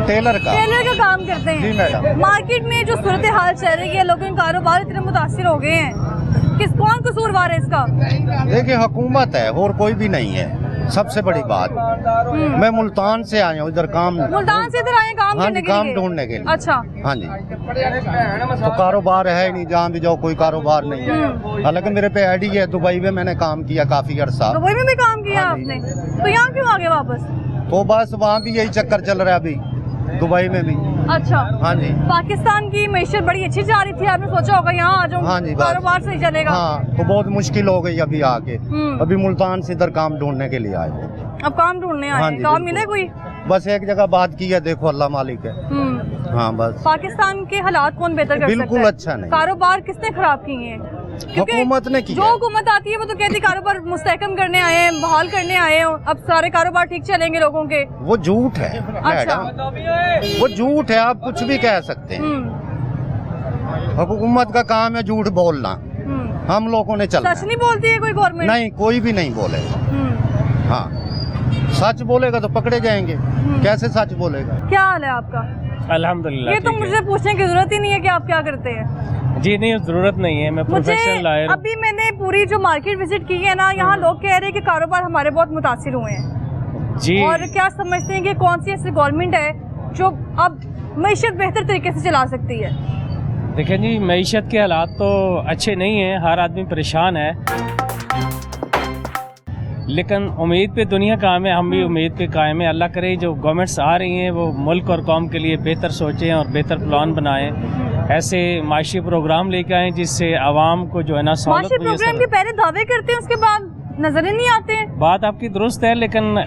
टेलर का काम करते हैं। जी मैडम। मार्केट में जो सूरत हाल चल रही है, लोगों के कारोबार इतने मुतासिर हो गए हैं, कौन कसूरवार है इसका? देखिए हुकूमत है और कोई भी नहीं है, सबसे बड़ी बात। मैं मुल्तान से आया हूँ, इधर काम, मुल्तान से इधर आए काम करने के लिए? काम ढूंढने के लिए। अच्छा। हाँ जी। तो कारोबार है ही नहीं, जहाँ भी जाओ कोई कारोबार नहीं है। हालांकि मेरे पे आईडी है, दुबई में मैंने काम किया काफी अरसा। दुबई में भी काम किया आपने? तो यहाँ क्यों आ गए वापस? तो बस वहाँ भी यही चक्कर चल रहा है अभी, दुबई में भी। अच्छा। हाँ जी। पाकिस्तान की मैशत बड़ी अच्छी जा रही थी, आपने सोचा होगा यहाँ आ जाऊँ, हाँ जी, कारोबार सही चलेगा। हाँ, तो बहुत मुश्किल हो गई अभी आके। अभी मुल्तान से इधर काम ढूंढने के लिए आए। अब काम ढूंढने आए? काम मिले कोई? बस एक जगह बात की है, देखो अल्लाह मालिक है। हाँ बस। पाकिस्तान के हालात कौन बेहतर कर सकता है? बिल्कुल अच्छा नहीं। कारोबार किसने खराब किए हैं? हुकूमत ने की। जो हुकूमत आती है वो तो कहती कारोबार मुस्तहकम करने आए हैं, बहाल करने आए हैं, अब सारे कारोबार ठीक चलेंगे लोगों के। वो झूठ है। अच्छा। वो झूठ है, आप कुछ भी कह सकते हैं। हुकूमत का काम है झूठ बोलना, हम लोगों ने चलना। सच नहीं बोलती है कोई गवर्नमेंट? नहीं, कोई भी नहीं बोलेगा। हाँ, सच बोलेगा तो पकड़े जाएंगे, कैसे सच बोलेगा? क्या हाल है आपका? अल्हम्दुलिल्लाह। ये तो मुझे पूछने की जरूरत ही नहीं है कि आप क्या करते हैं। जी नहीं, जरूरत नहीं है, मैं प्रोफेशनल लॉयर। अभी मैंने पूरी जो मार्केट विजिट की है ना, यहाँ लोग कह रहे हैं कि कारोबार हमारे बहुत मुतासिर हुए हैं जी। और क्या समझते हैं कि कौन सी ऐसी गवर्नमेंट है जो अब मईशत बेहतर तरीके से चला सकती है? देखें जी, मईशत के हालात तो अच्छे नहीं हैं, हर आदमी परेशान है, लेकिन उम्मीद पे दुनिया कायम है, हम भी उम्मीद पे कायम है। अल्लाह करे जो गवर्नमेंट्स आ रही हैं वो मुल्क और कौम के लिए बेहतर सोचें और बेहतर प्लान बनाएं, ऐसे माशी प्रोग्राम लेके आएँ जिससे आवाम को जो है ना माशी प्रोग्राम के पहले दावे करते हैं, उसके बाद नजर ही नहीं आते हैं। बात आपकी दुरुस्त है, लेकिन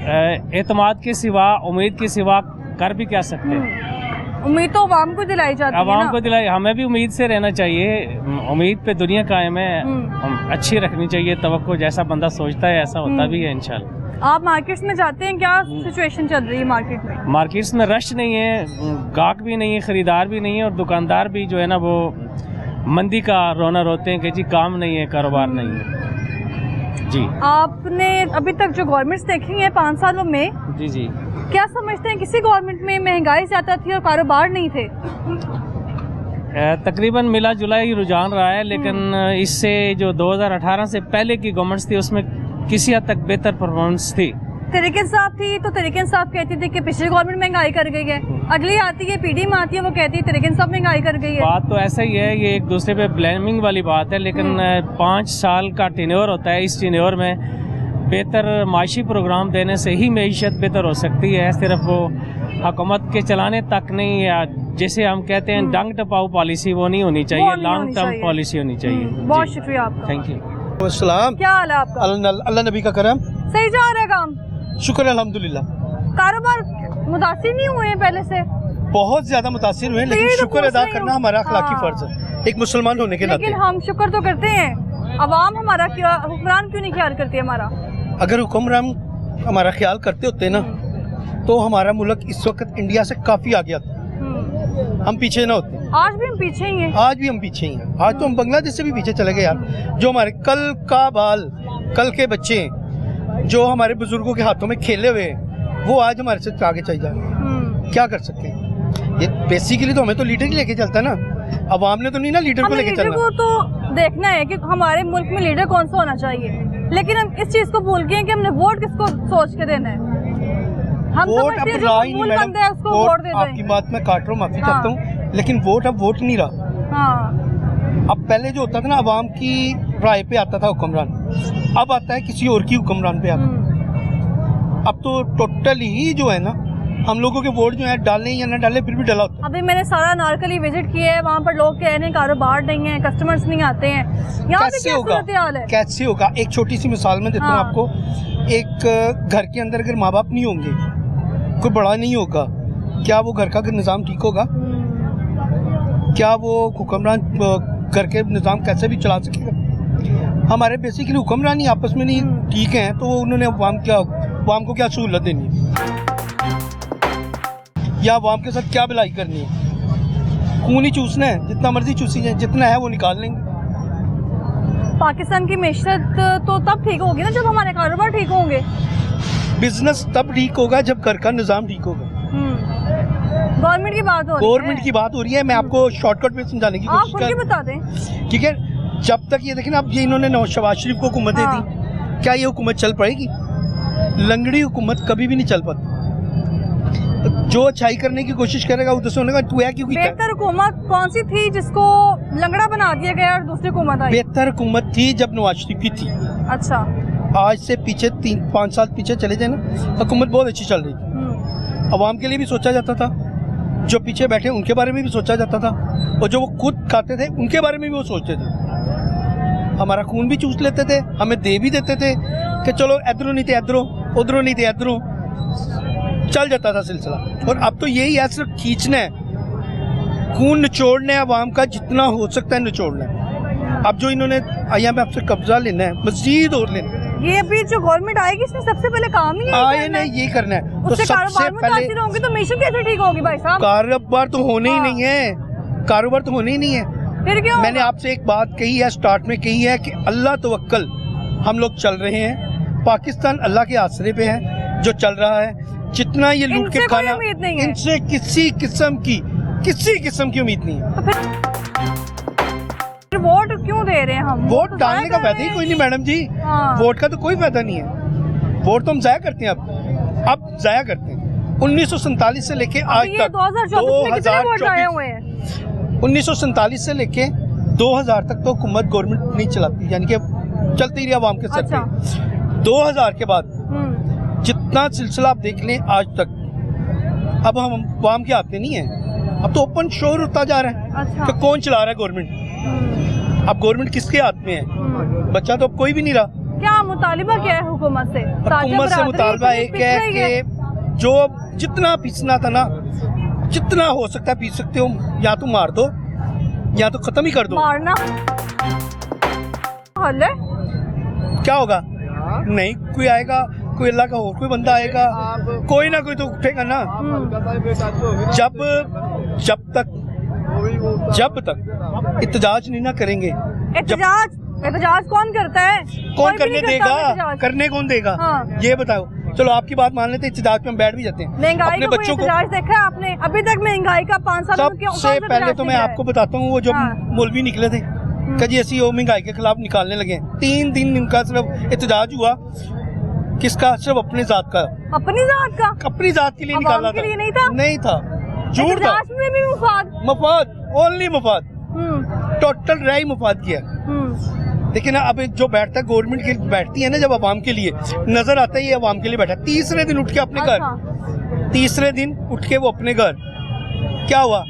एतमाद के सिवा, उम्मीद के सिवा कर भी क्या सकते हैं? उम्मीद तो आवाम को दिलाई जाती है। आवाम को दिलाई, हमें भी उम्मीद से रहना चाहिए, उम्मीद पे दुनिया कायम है, हम अच्छी रखनी चाहिए तवक्को, जैसा बंदा सोचता है ऐसा होता भी है इंशाल्लाह। आप मार्केट्स में जाते हैं, क्या सिचुएशन चल रही है मार्केट में? मार्केट्स में रश नहीं है, गाहक भी नहीं है, खरीदार भी नहीं है, और दुकानदार भी जो है ना वो मंदी का रोना रोते हैं कि जी काम नहीं है, कारोबार नहीं है। जी, आपने अभी तक जो गवर्नमेंट्स देखी हैं 5 सालों में, जी जी, क्या समझते हैं किसी गवर्नमेंट में महंगाई ज़्यादा थी और कारोबार नहीं थे? तकरीबन मिला जुला ही रुझान रहा है, लेकिन इससे जो 2018 से पहले की गवर्नमेंट्स थी उसमें किसी हद तक बेहतर परफॉर्मेंस थी। तरीके साहब थी तो तरीके साहब कहती थी कि पिछली गवर्नमेंट महंगाई कर गई है, अगली आती है पीडीएम आती है वो कहती है तरीके साहब महंगाई कर गई है। बात तो ऐसा ही है, ये एक दूसरे पे ब्लेमिंग वाली बात है, लेकिन 5 साल का टेन्योर होता है, इस टेन्योर में बेहतर माशी प्रोग्राम देने से ही मईशत बेहतर हो सकती है। सिर्फ वो हुकूमत के चलाने तक नहीं, या जैसे हम कहते हैं डंग टपाऊ पॉलिसी, वो नहीं होनी चाहिए, लॉन्ग टर्म पॉलिसी होनी चाहिए। बहुत शुक्रिया आपका, थैंक यू। अस्सलाम। क्या हाल है आपका? अल्लाह नबी का करम। सही जा रहा है काम? शुक्र अल्हम्दुलिल्लाह। कारोबार मुतासिर नहीं हुए हैं पहले से? बहुत ज्यादा मुतासिर हुए, लेकिन शुक्र अदा करना हमारा अखलाकी फर्ज है एक मुसलमान होने के नाते। लेकिन हम शुक्र तो करते हैं, अवाम हमारा हुक्मरान क्यों नहीं ख्याल करती हमारा? अगर हुक्मरान हमारा ख्याल करते होते ना तो हमारा मुल्क इस वक्त इंडिया से काफी आगे आता, हम पीछे ना होते। आज भी हम पीछे ही हैं। आज भी हम पीछे ही हैं। आज तो हम बांग्लादेश से भी पीछे चले गए यार। जो हमारे कल का बाल, कल के बच्चे जो हमारे बुजुर्गों के हाथों में खेले हुए हैं, वो आज हमारे से आगे चल जाए। क्या कर सकते हैं? ये बेसिकली तो हमें तो लीडर ही लेके चलता है ना, अवाम ने तो नहीं ना लीडर को लेके चलना। को तो देखना है कि हमारे मुल्क में लीडर कौन सा होना चाहिए, लेकिन हम इस चीज को भूल गए हैं कि हमने वोट किसको सोच के देना है। हम वोट अब रहा ही नहीं मैडम। उसको वोट दे आपकी बात मैं काट रहा हूँ, माफी चाहता हूँ, लेकिन वोट अब वोट नहीं रहा। अब पहले जो होता था ना, अवाम की राय पे आता था हुक्मरान, अब आता है किसी और की हुक्मरान पे आता। अब तो टोटल ही जो है ना, हम लोगों के वोट जो है डालें या ना डालें फिर भी डला होता है। अभी मैंने सारा नारकली विजिट किया है, वहाँ पर लोग कह रहे हैं कारोबार नहीं है, कस्टमर्स नहीं आते हैं। यहाँ पे कैसे होगा? कैसे होगा? एक छोटी सी मिसाल में देता हूँ आपको। एक घर के अंदर अगर माँ बाप नहीं होंगे, कोई बड़ा नहीं होगा, क्या वो घर का निज़ाम ठीक होगा? क्या वो हुक्मरान घर के निज़ाम कैसे भी चला सकेगा? हमारे बेसिकली हुक्मरान ही आपस में नहीं ठीक हैं, तो उन्होंने अवाम को क्या सहूलत देनी है या अवाम के साथ क्या भलाई करनी है? खून ही चूसना है, जितना मर्जी चूसी जाए, जितना है वो निकाल लेंगे। पाकिस्तान की मैशत तो तब ठीक होगी ना जब हमारे कारोबार ठीक होंगे। बिजनेस तब ठीक होगा जब घर का निज़ाम ठीक होगा। गवर्नमेंट की बात हो रही है। गवर्नमेंट की बात हो रही है। मैं आपको शॉर्टकट में समझाने की कोशिश कर, बता दें। ठीक है, जब तक ये देखें ना, अब ये इन्होंने शहबाज शरीफ को हुकूमत दे दी, क्या ये हुकूमत चल पाएगी? लंगड़ी हुकूमत कभी भी नहीं चल पाती। जो अच्छाई करने की कोशिश करेगा उधर से होने तू है क्योंकि बेहतर हुकूमत कौन सी थी जिसको लंगड़ा बना दिया गया और दूसरी हुकूमत आई? बेहतर हुकूमत थी जब नवाज शरीफ की थी। अच्छा, आज से पीछे 3-5 साल पीछे चले जाए ना, हुकूमत बहुत अच्छी चल रही थी। अवाम के लिए भी सोचा जाता था, जो पीछे बैठे उनके बारे में भी सोचा जाता था, और जो वो खुद खाते थे उनके बारे में भी वो सोचते थे। हमारा खून भी चूस लेते थे, हमें दे भी देते थे कि चलो इधरों नहीं थे इधरों, उधरों नहीं थे इधरों, चल जाता था सिलसिला। और अब तो यही है, सिर्फ खींचना है, खून निचोड़ना है अवाम का, जितना हो सकता है निचोड़ना है। अब जो इन्होंने IMF आपसे कब्जा लेना है, मजीद और लेना है। ये अभी जो गवर्नमेंट आएगी इसमें सबसे पहले काम ही ये करना है। तो सबसे पहले होंगे तो मिशन कैसे ठीक होगी भाई साहब? कारोबार तो होने ही नहीं है, कारोबार तो होने ही नहीं है। फिर क्यों? मैंने आपसे एक बात कही है, स्टार्ट में कही है कि अल्लाह तवक्कल हम लोग चल रहे हैं। पाकिस्तान अल्लाह के आसरे पे है जो चल रहा है। जितना ये लूट के खाना, इनसे किसी किस्म की उम्मीद नहीं है। तो वोट क्यों दे रहे हैं हम? वोट डालने का फायदा ही कोई नहीं मैडम जी। वोट का तो कोई फायदा नहीं है। वोट तो हम जाया करते हैं, अब जाया करते हैं। 1947 से लेके आज तक 1947 से लेके 2000 तक तो हुकूमत गवर्नमेंट नहीं चलाती, यानी कि चलती रही आवाम के सर पे। 2000 के बाद जितना सिलसिला आप देख लें आज तक, अब हम आवाम के हाथ में नहीं है। अब तो ओपन शोर होता जा रहा है। अच्छा। तो कौन चला रहा है गवर्नमेंट? अब गवर्नमेंट किसके हाथ में है? बच्चा तो अब कोई भी नहीं रहा। क्या मुतालिबा क्या है हुकूमत से? हुकूमत से मुतालिबा एक है कि जो जितना पीसना था ना, जितना हो सकता है पीस सकते हो, या तो मार दो या तो खत्म ही कर दो। मारना हल है? क्या होगा? नहीं कोई आएगा, कोई अल्लाह का और कोई बंदा आएगा, कोई ना कोई तो उठेगा ना। जब तक इत्तेजाज नहीं ना करेंगे। एहतजाज कौन करता है? कौन करने देगा? करने कौन देगा? ये बताओ। चलो आपकी बात मान लेते, इत्तेजाज पे हम बैठ भी जाते हैं। महंगाई का बच्चों को देखा है आपने? अभी तक महंगाई का 5 साल सबसे पहले तो मैं आपको बताता हूँ, वो जो मौलवी निकले थे कभी ऐसी वो महंगाई के खिलाफ निकालने लगे, 3 दिन इनका सिर्फ इत्तेजाज हुआ। किसका? सिर्फ अपनी जात का। अपनी जात का? अपनी जात के लिए निकाला था। नहीं था, झूठ था। में भी मफाद, ओनली मफाद, टोटल राय मफाद किया। लेकिन अब जो बैठता है गवर्नमेंट की बैठती है ना, जब अवाम के लिए नजर आता है ये अवाम के लिए बैठा। तीसरे दिन उठ के अपने घर, तीसरे दिन उठ के वो अपने घर, क्या हुआ?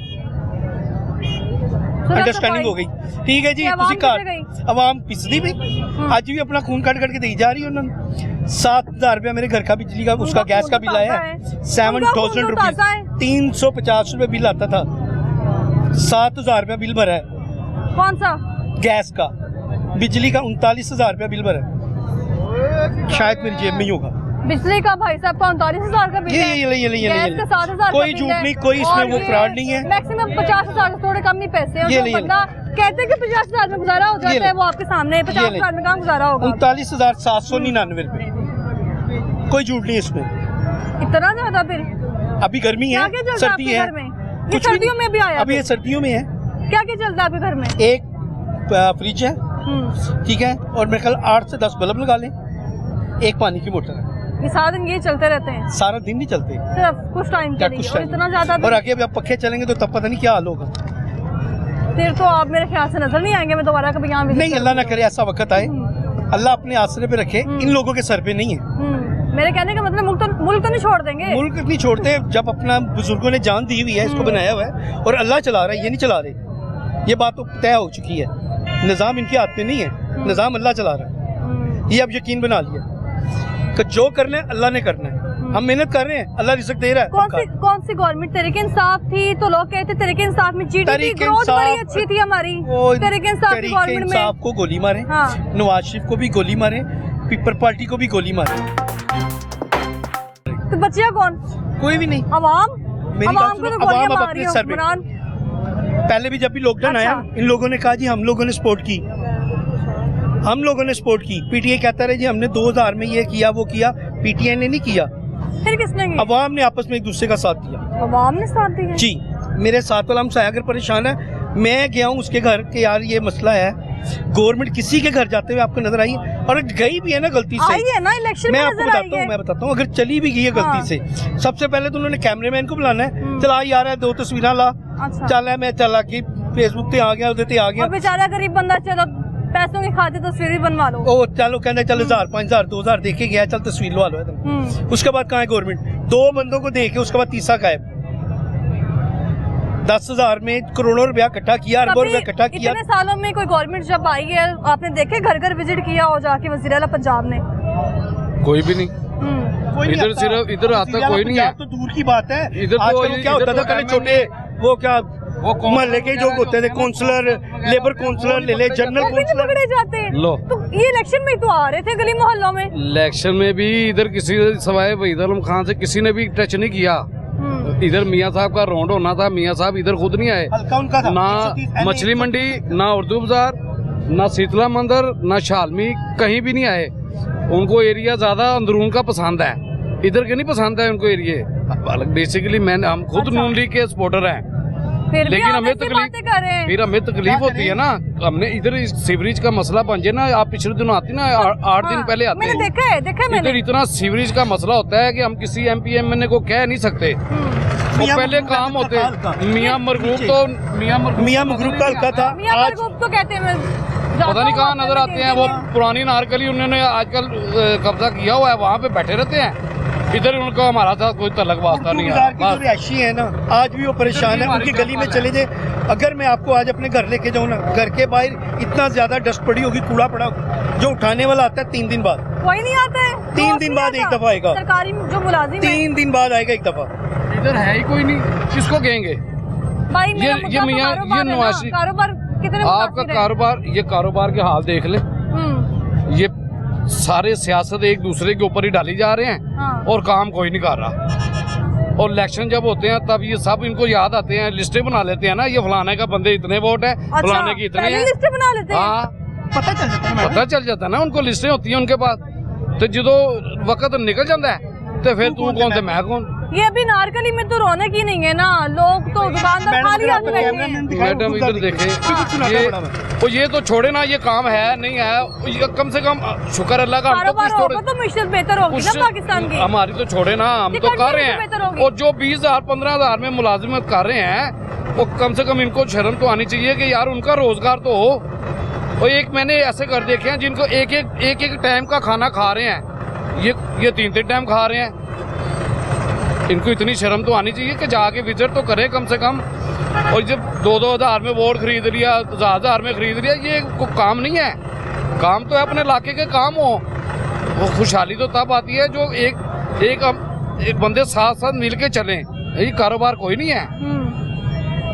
अंडरस्टैंडिंग हो गई ठीक है जी ये ਤੁਸੀਂ अवाम ਘਰ आवाम पिसदी भी आज भी अपना खून काट काट के दी जा रही है उन्होंने 7,000 रुपया मेरे घर का बिजली का उसका गैस का बिल आया है 7,000 रुपीज 350 रुपये बिल आता था 7,000 रुपया बिल भरा है कौन सा गैस का बिजली का 39,000 रुपया बिल भरा है शायद मेरी जेब में ही होगा बिजली का भाई साहब का 39,000 का बिल है गैस का 7,000 कोई झूठ नहीं कोई इसमें वो फ्रॉड नहीं है मैक्सिमम 50,000 से थोड़े कम ही पैसे हैं ये जो बंदा कहते हैं कि 50,000 में गुजारा हो जाता है वो आपके सामने 50,000 में कहाँ गुजारा होगा 39,799 रुपए कोई झूठ नहीं इसमें इतना ज्यादा बिल अभी गर्मी क्या है क्या चलता है सर्दी आपके है घर में ये सर्दियों में भी आया अभी ये सर्दियों में है क्या क्या चलता है आपके घर में एक फ्रिज है ठीक है और मेरे ख्याल 8 से 10 बल्ब लगा लें एक पानी की मोटर है ये सारा दिन ये चलते रहते हैं सारा दिन नहीं चलते सिर्फ कुछ टाइम के लिए और इतना ज्यादा और आगे अभी आप पक्के चलेंगे तो तब पता नहीं क्या हाल होगा फिर तो आप मेरे ख्याल से नजर नहीं आएंगे मैं दोबारा कभी यहाँ नहीं अल्लाह ना करे ऐसा वक्त आए अल्लाह अपने आसरे पे रखे इन लोगों के सर पे नहीं है मेरे कहने का मतलब मुल्क तो नहीं छोड़ देंगे मुल्क नहीं छोड़ते जब अपना बुजुर्गों ने जान दी हुई है इसको बनाया हुआ है और अल्लाह चला रहा है ये नहीं चला रहे ये बात तो तय हो चुकी है निज़ाम इनके हाथ में नहीं है निज़ाम अल्लाह चला रहा है ये अब यकीन बना लिया कि जो करना है अल्लाह ने करना है हम मेहनत कर रहे हैं अल्लाह रिज़्क दे रहा है कौन सी गवर्नमेंट तरीके इंसाफ थी तो लोग कहते तरीके इंसाफ में जीडीपी ग्रोथ बड़ी अच्छी थी हमारी तरीके इंसाफ की गवर्नमेंट में को गोली मारे नवाज शरीफ को भी गोली मारे पीपल पार्टी को भी गोली मारे तो बचिया कौन कोई भी नहीं अवाम को तो गोलियां मार रही है हुक्मरान पहले भी जब भी लॉकडाउन आया इन लोगों ने कहा जी हम लोगों ने सपोर्ट की पीटीआई कहता रहे जी हमने 2000 में ये किया वो किया पीटीआई ने नहीं किया फिर किसने किया अवाम ने आपस में एक दूसरे का साथ दिया अवाम ने साथ दिया जी मेरे साथ वाला हमसाया अगर परेशान है मैं गया हूँ उसके घर कि यार ये मसला है गवर्नमेंट किसी के घर जाते हुए आपको नजर आई और गई भी है ना गलती से आई है ना इलेक्शन मैं आपको बताता हूँ अगर चली भी गई है गलती से सबसे पहले तो उन्होंने कैमरेमैन को बुलाना है चला यार है 2 तस्वीर ला चल मैं चला कि फेसबुक पे आ गया उधर आ गया बेचारा गरीब बंदा चलो पैसों की खातिर तस्वीर भी बनवा लो ओ चलो कहना चल 1000 5000 2000 देके गया चल तस्वीर लवा लो उसके बाद कहाँ है गवर्नमेंट 2 बंदों को देके उसके बाद तीसरा गायब 10,000 में करोड़ों रुपया इकट्ठा किया अरबों रुपया इकट्ठा किया इतने सालों में कोई गवर्नमेंट जब आई है आपने देखे घर घर विजिट किया हो जाके वज़ीर आला पंजाब ने कोई भी नहीं इधर सिर्फ इधर आता कोई नहीं है तो दूर की बात है इधर तो क्या होता था पहले छोटे वो क्या वो मोहल्ले के जो होते थे काउंसलर लेबर काउंसलर ले ले जनरल काउंसलर पकड़े जाते लो तो ये इलेक्शन में तो आ रहे थे गली मोहल्लों में इलेक्शन में भी इधर किसी सवाए वहीद आलम खान से किसी ने भी टच नहीं किया इधर मियाँ साहब का राउंड होना था मियाँ साहब इधर खुद नहीं आए ना मछली मंडी ना उर्दू बाजार ना शीतला मंदिर ना शालमी कहीं भी नहीं आए उनको एरिया ज्यादा अंदरून का पसंद है इधर के नहीं पसंद है उनको एरिया बेसिकली हम खुद नून लीग के सपोर्टर हैं लेकिन हमें तकलीफ होती है ना हमने इधर सीवरेज का मसला बन जाए ना आप पिछले दिनों आती ना 8 दिन पहले आते हैं इधर इतना सीवरेज का मसला होता है कि हम किसी MP MNA को कह नहीं सकते वो पहले काम होते मियाँ मरगूब तो मियाँ मरगूब का हल्का था आज तो कहते हैं पता नहीं कहाँ नजर आते हैं वो पुरानी नारकली उन्होंने आजकल कब्जा किया हुआ है वहाँ पे बैठे रहते हैं इधर उनका हमारा साथ कोई तलक वास्ता नहीं है रिहायशी है ना आज भी वो परेशान है उनकी गली में चले जाए अगर मैं आपको आज अपने घर लेके जाऊँ ना घर के बाहर इतना ज्यादा डस्ट पड़ी होगी कूड़ा पड़ा जो उठाने वाला आता है 3 दिन बाद कोई नहीं आता है 3 दिन बाद एक दफा आएगा सरकारी जो मुलाजिम 3 दिन बाद आएगा एक दफा इधर है ही कोई नहीं किसको कहेंगे भाई ये मियाँ ये नवाशी कारोबार कितने आपका कारोबार ये कारोबार के हाल देख ले ये सारे सियासत एक दूसरे के ऊपर ही डाली जा रहे हैं और काम कोई नहीं कर रहा और इलेक्शन जब होते हैं तब ये सब इनको याद आते हैं लिस्टें बना लेते हैं ना ये फलाने का बंदे इतने वोट है फलाने की इतने लिस्टें बना लेते हैं हाँ पता चल जाता है ना उनको लिस्टें होती हैं उनके पास तो जो वक्त निकल जाता है तो फिर तू कौन थे मैं कौन ये अभी नारकली में तो रौनक ही नहीं है ना लोग तो दुकानदार खाली हाथ बैठे हैं मैडम इधर देखे ये तो छोड़े ना ये काम है नहीं है ये कम से कम शुक्र अल्लाह का तो मिशत बेहतर होगी ना पाकिस्तान की हमारी तो छोड़े ना हम तो कर रहे हैं और जो 20,000 15,000 में मुलाजिमत कर रहे हैं वो कम से कम इनको शर्म तो आनी चाहिए कि यार उनका रोजगार तो हो और एक मैंने ऐसे कर देखे हैं जिनको एक टाइम का खाना खा रहे हैं ये 3 टाइम खा रहे हैं इनको इतनी शर्म तो आनी चाहिए कि जाके विजिट तो करें कम से कम और जब 2-2 हज़ार में वोट खरीद लिया, 1000 में खरीद लिया, ये काम नहीं है। काम तो है अपने इलाके के काम हो। वो खुशहाली तो तब आती है जो एक बंदे साथ साथ मिल के चलें। ये कारोबार कोई नहीं है,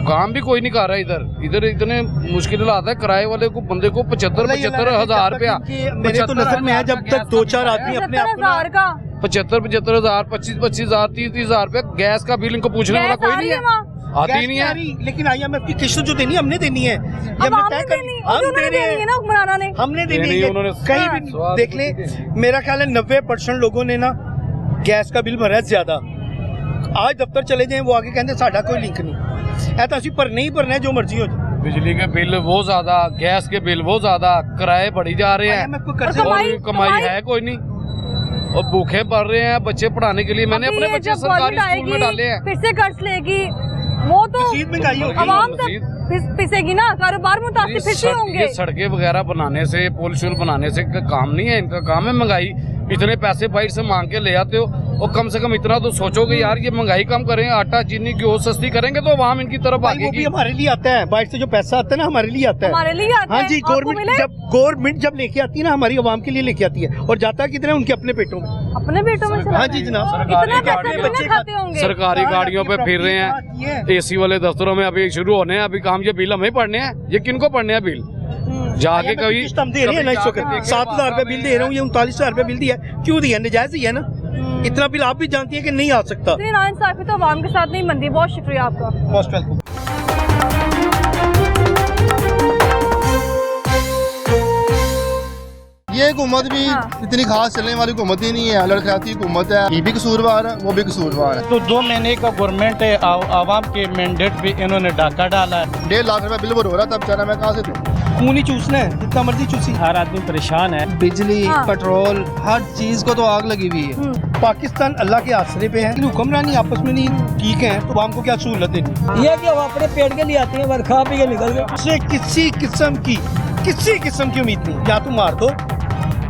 काम भी कोई नहीं कर रहा इधर इतने मुश्किल हालात है। किराए वाले को बंदे को 75 हज़ार रुपया मेरे तो नजर में है, जब तक 2-4 आदमी अपने 75,000 का 75 हज़ार, 25 हज़ार, 30 हज़ार रुपया गैस का बिल इनको पूछने वाला कोई नहीं है, आती ही नहीं है। लेकिन IMF की किस्त जो देनी हमने देनी है, ये हमने तय करनी, हम दे रहे हैं ना हुक्मराना ने, हमने देनी है। उन्होंने कहीं भी देख ले, मेरा ख्याल है 90% लोगों ने ना गैस का बिल भरा है ज्यादा। आज दफ्तर चले जाएं, वो आगे कहते साडा कोई लिंक नहीं है, तो असि भरना ही भरना है, जो मर्जी हो जाए। बिजली के बिल वो ज्यादा, गैस के बिल वो ज्यादा, किराए बढ़ी जा रहे हैं और कमाई है कोई नहीं, और भूखे पड़ रहे हैं बच्चे पढ़ाने के लिए। मैंने अपने बच्चे सरकारी स्कूल में डाले हैं। फिर से कर्ज लेगी, वो तो आवाम तक पिसेगी ना, कारोबार मुतासिर फिर से होंगे। ये सड़कें वगैरह बनाने से, पुल शुल बनाने से काम नहीं है, इनका काम है महंगाई। इतने पैसे बाहर से मांग के ले आते हो, और कम से कम इतना तो सोचोगे यार ये महंगाई कम करें, आटा चीनी घ्यो सस्ती करेंगे तो आवाम इनकी तरफ आएगी। वो भी हमारे लिए आता है, बाहर से जो पैसा आता है ना हमारे लिए आता है, हमारे लिए आता है। हाँ जी, गवर्नमेंट जब लेके आती है ना, हमारी आवाम के लिए लेके आती है, और जाता है कितने उनके अपने पेटों में, अपने पेटों में। हाँ जी जनाब, सरकारी गाड़ियों पे फिर रहे हैं, AC वाले दफ्तरों में अभी शुरू होने हैं, अभी काम ये बिल हमें पढ़ने हैं, ये किनको पढ़ने हैं बिल? जाके कभी हम दे रहे हैं ना, 7,000 रुपए बिल दे रहा हूँ, ये 39,000 रुपए बिल दिया, क्यों दिया? नजायज ही है ना, इतना बिल आप भी जानती है कि नहीं आ सकता। नाइंसाफी तो आवाम के साथ नहीं बनती। बहुत शुक्रिया आपका। Most welcome. ये हुकूमत भी इतनी खास चलने वाली हुकूमत ही नहीं है, लड़खड़ाती हुकूमत है। ये भी कसूरवार है, वो भी कसूरवार है। तो 2 महीने का गवर्नमेंट है, आवाम के मैंडेट पे इन्होंने डाका डाला है। 1.5 लाख रुपए बिल भर हो रहा, तब चारा मैं कहाँ से दूँ? खून ही चूसना है, जितना मर्जी चूसी। हर आदमी परेशान है। बिजली, पेट्रोल, हर चीज को तो आग लगी हुई है। पाकिस्तान अल्लाह के आसरे पे है, हुक्मरानी आपस में नहीं ठीक है, तो आवाम को क्या सहूलत देनी? ये कि वो अपने पेट के लिए आती है, खा पी के निकल गए। उससे किसी किस्म की उम्मीद नहीं, या तो मार दो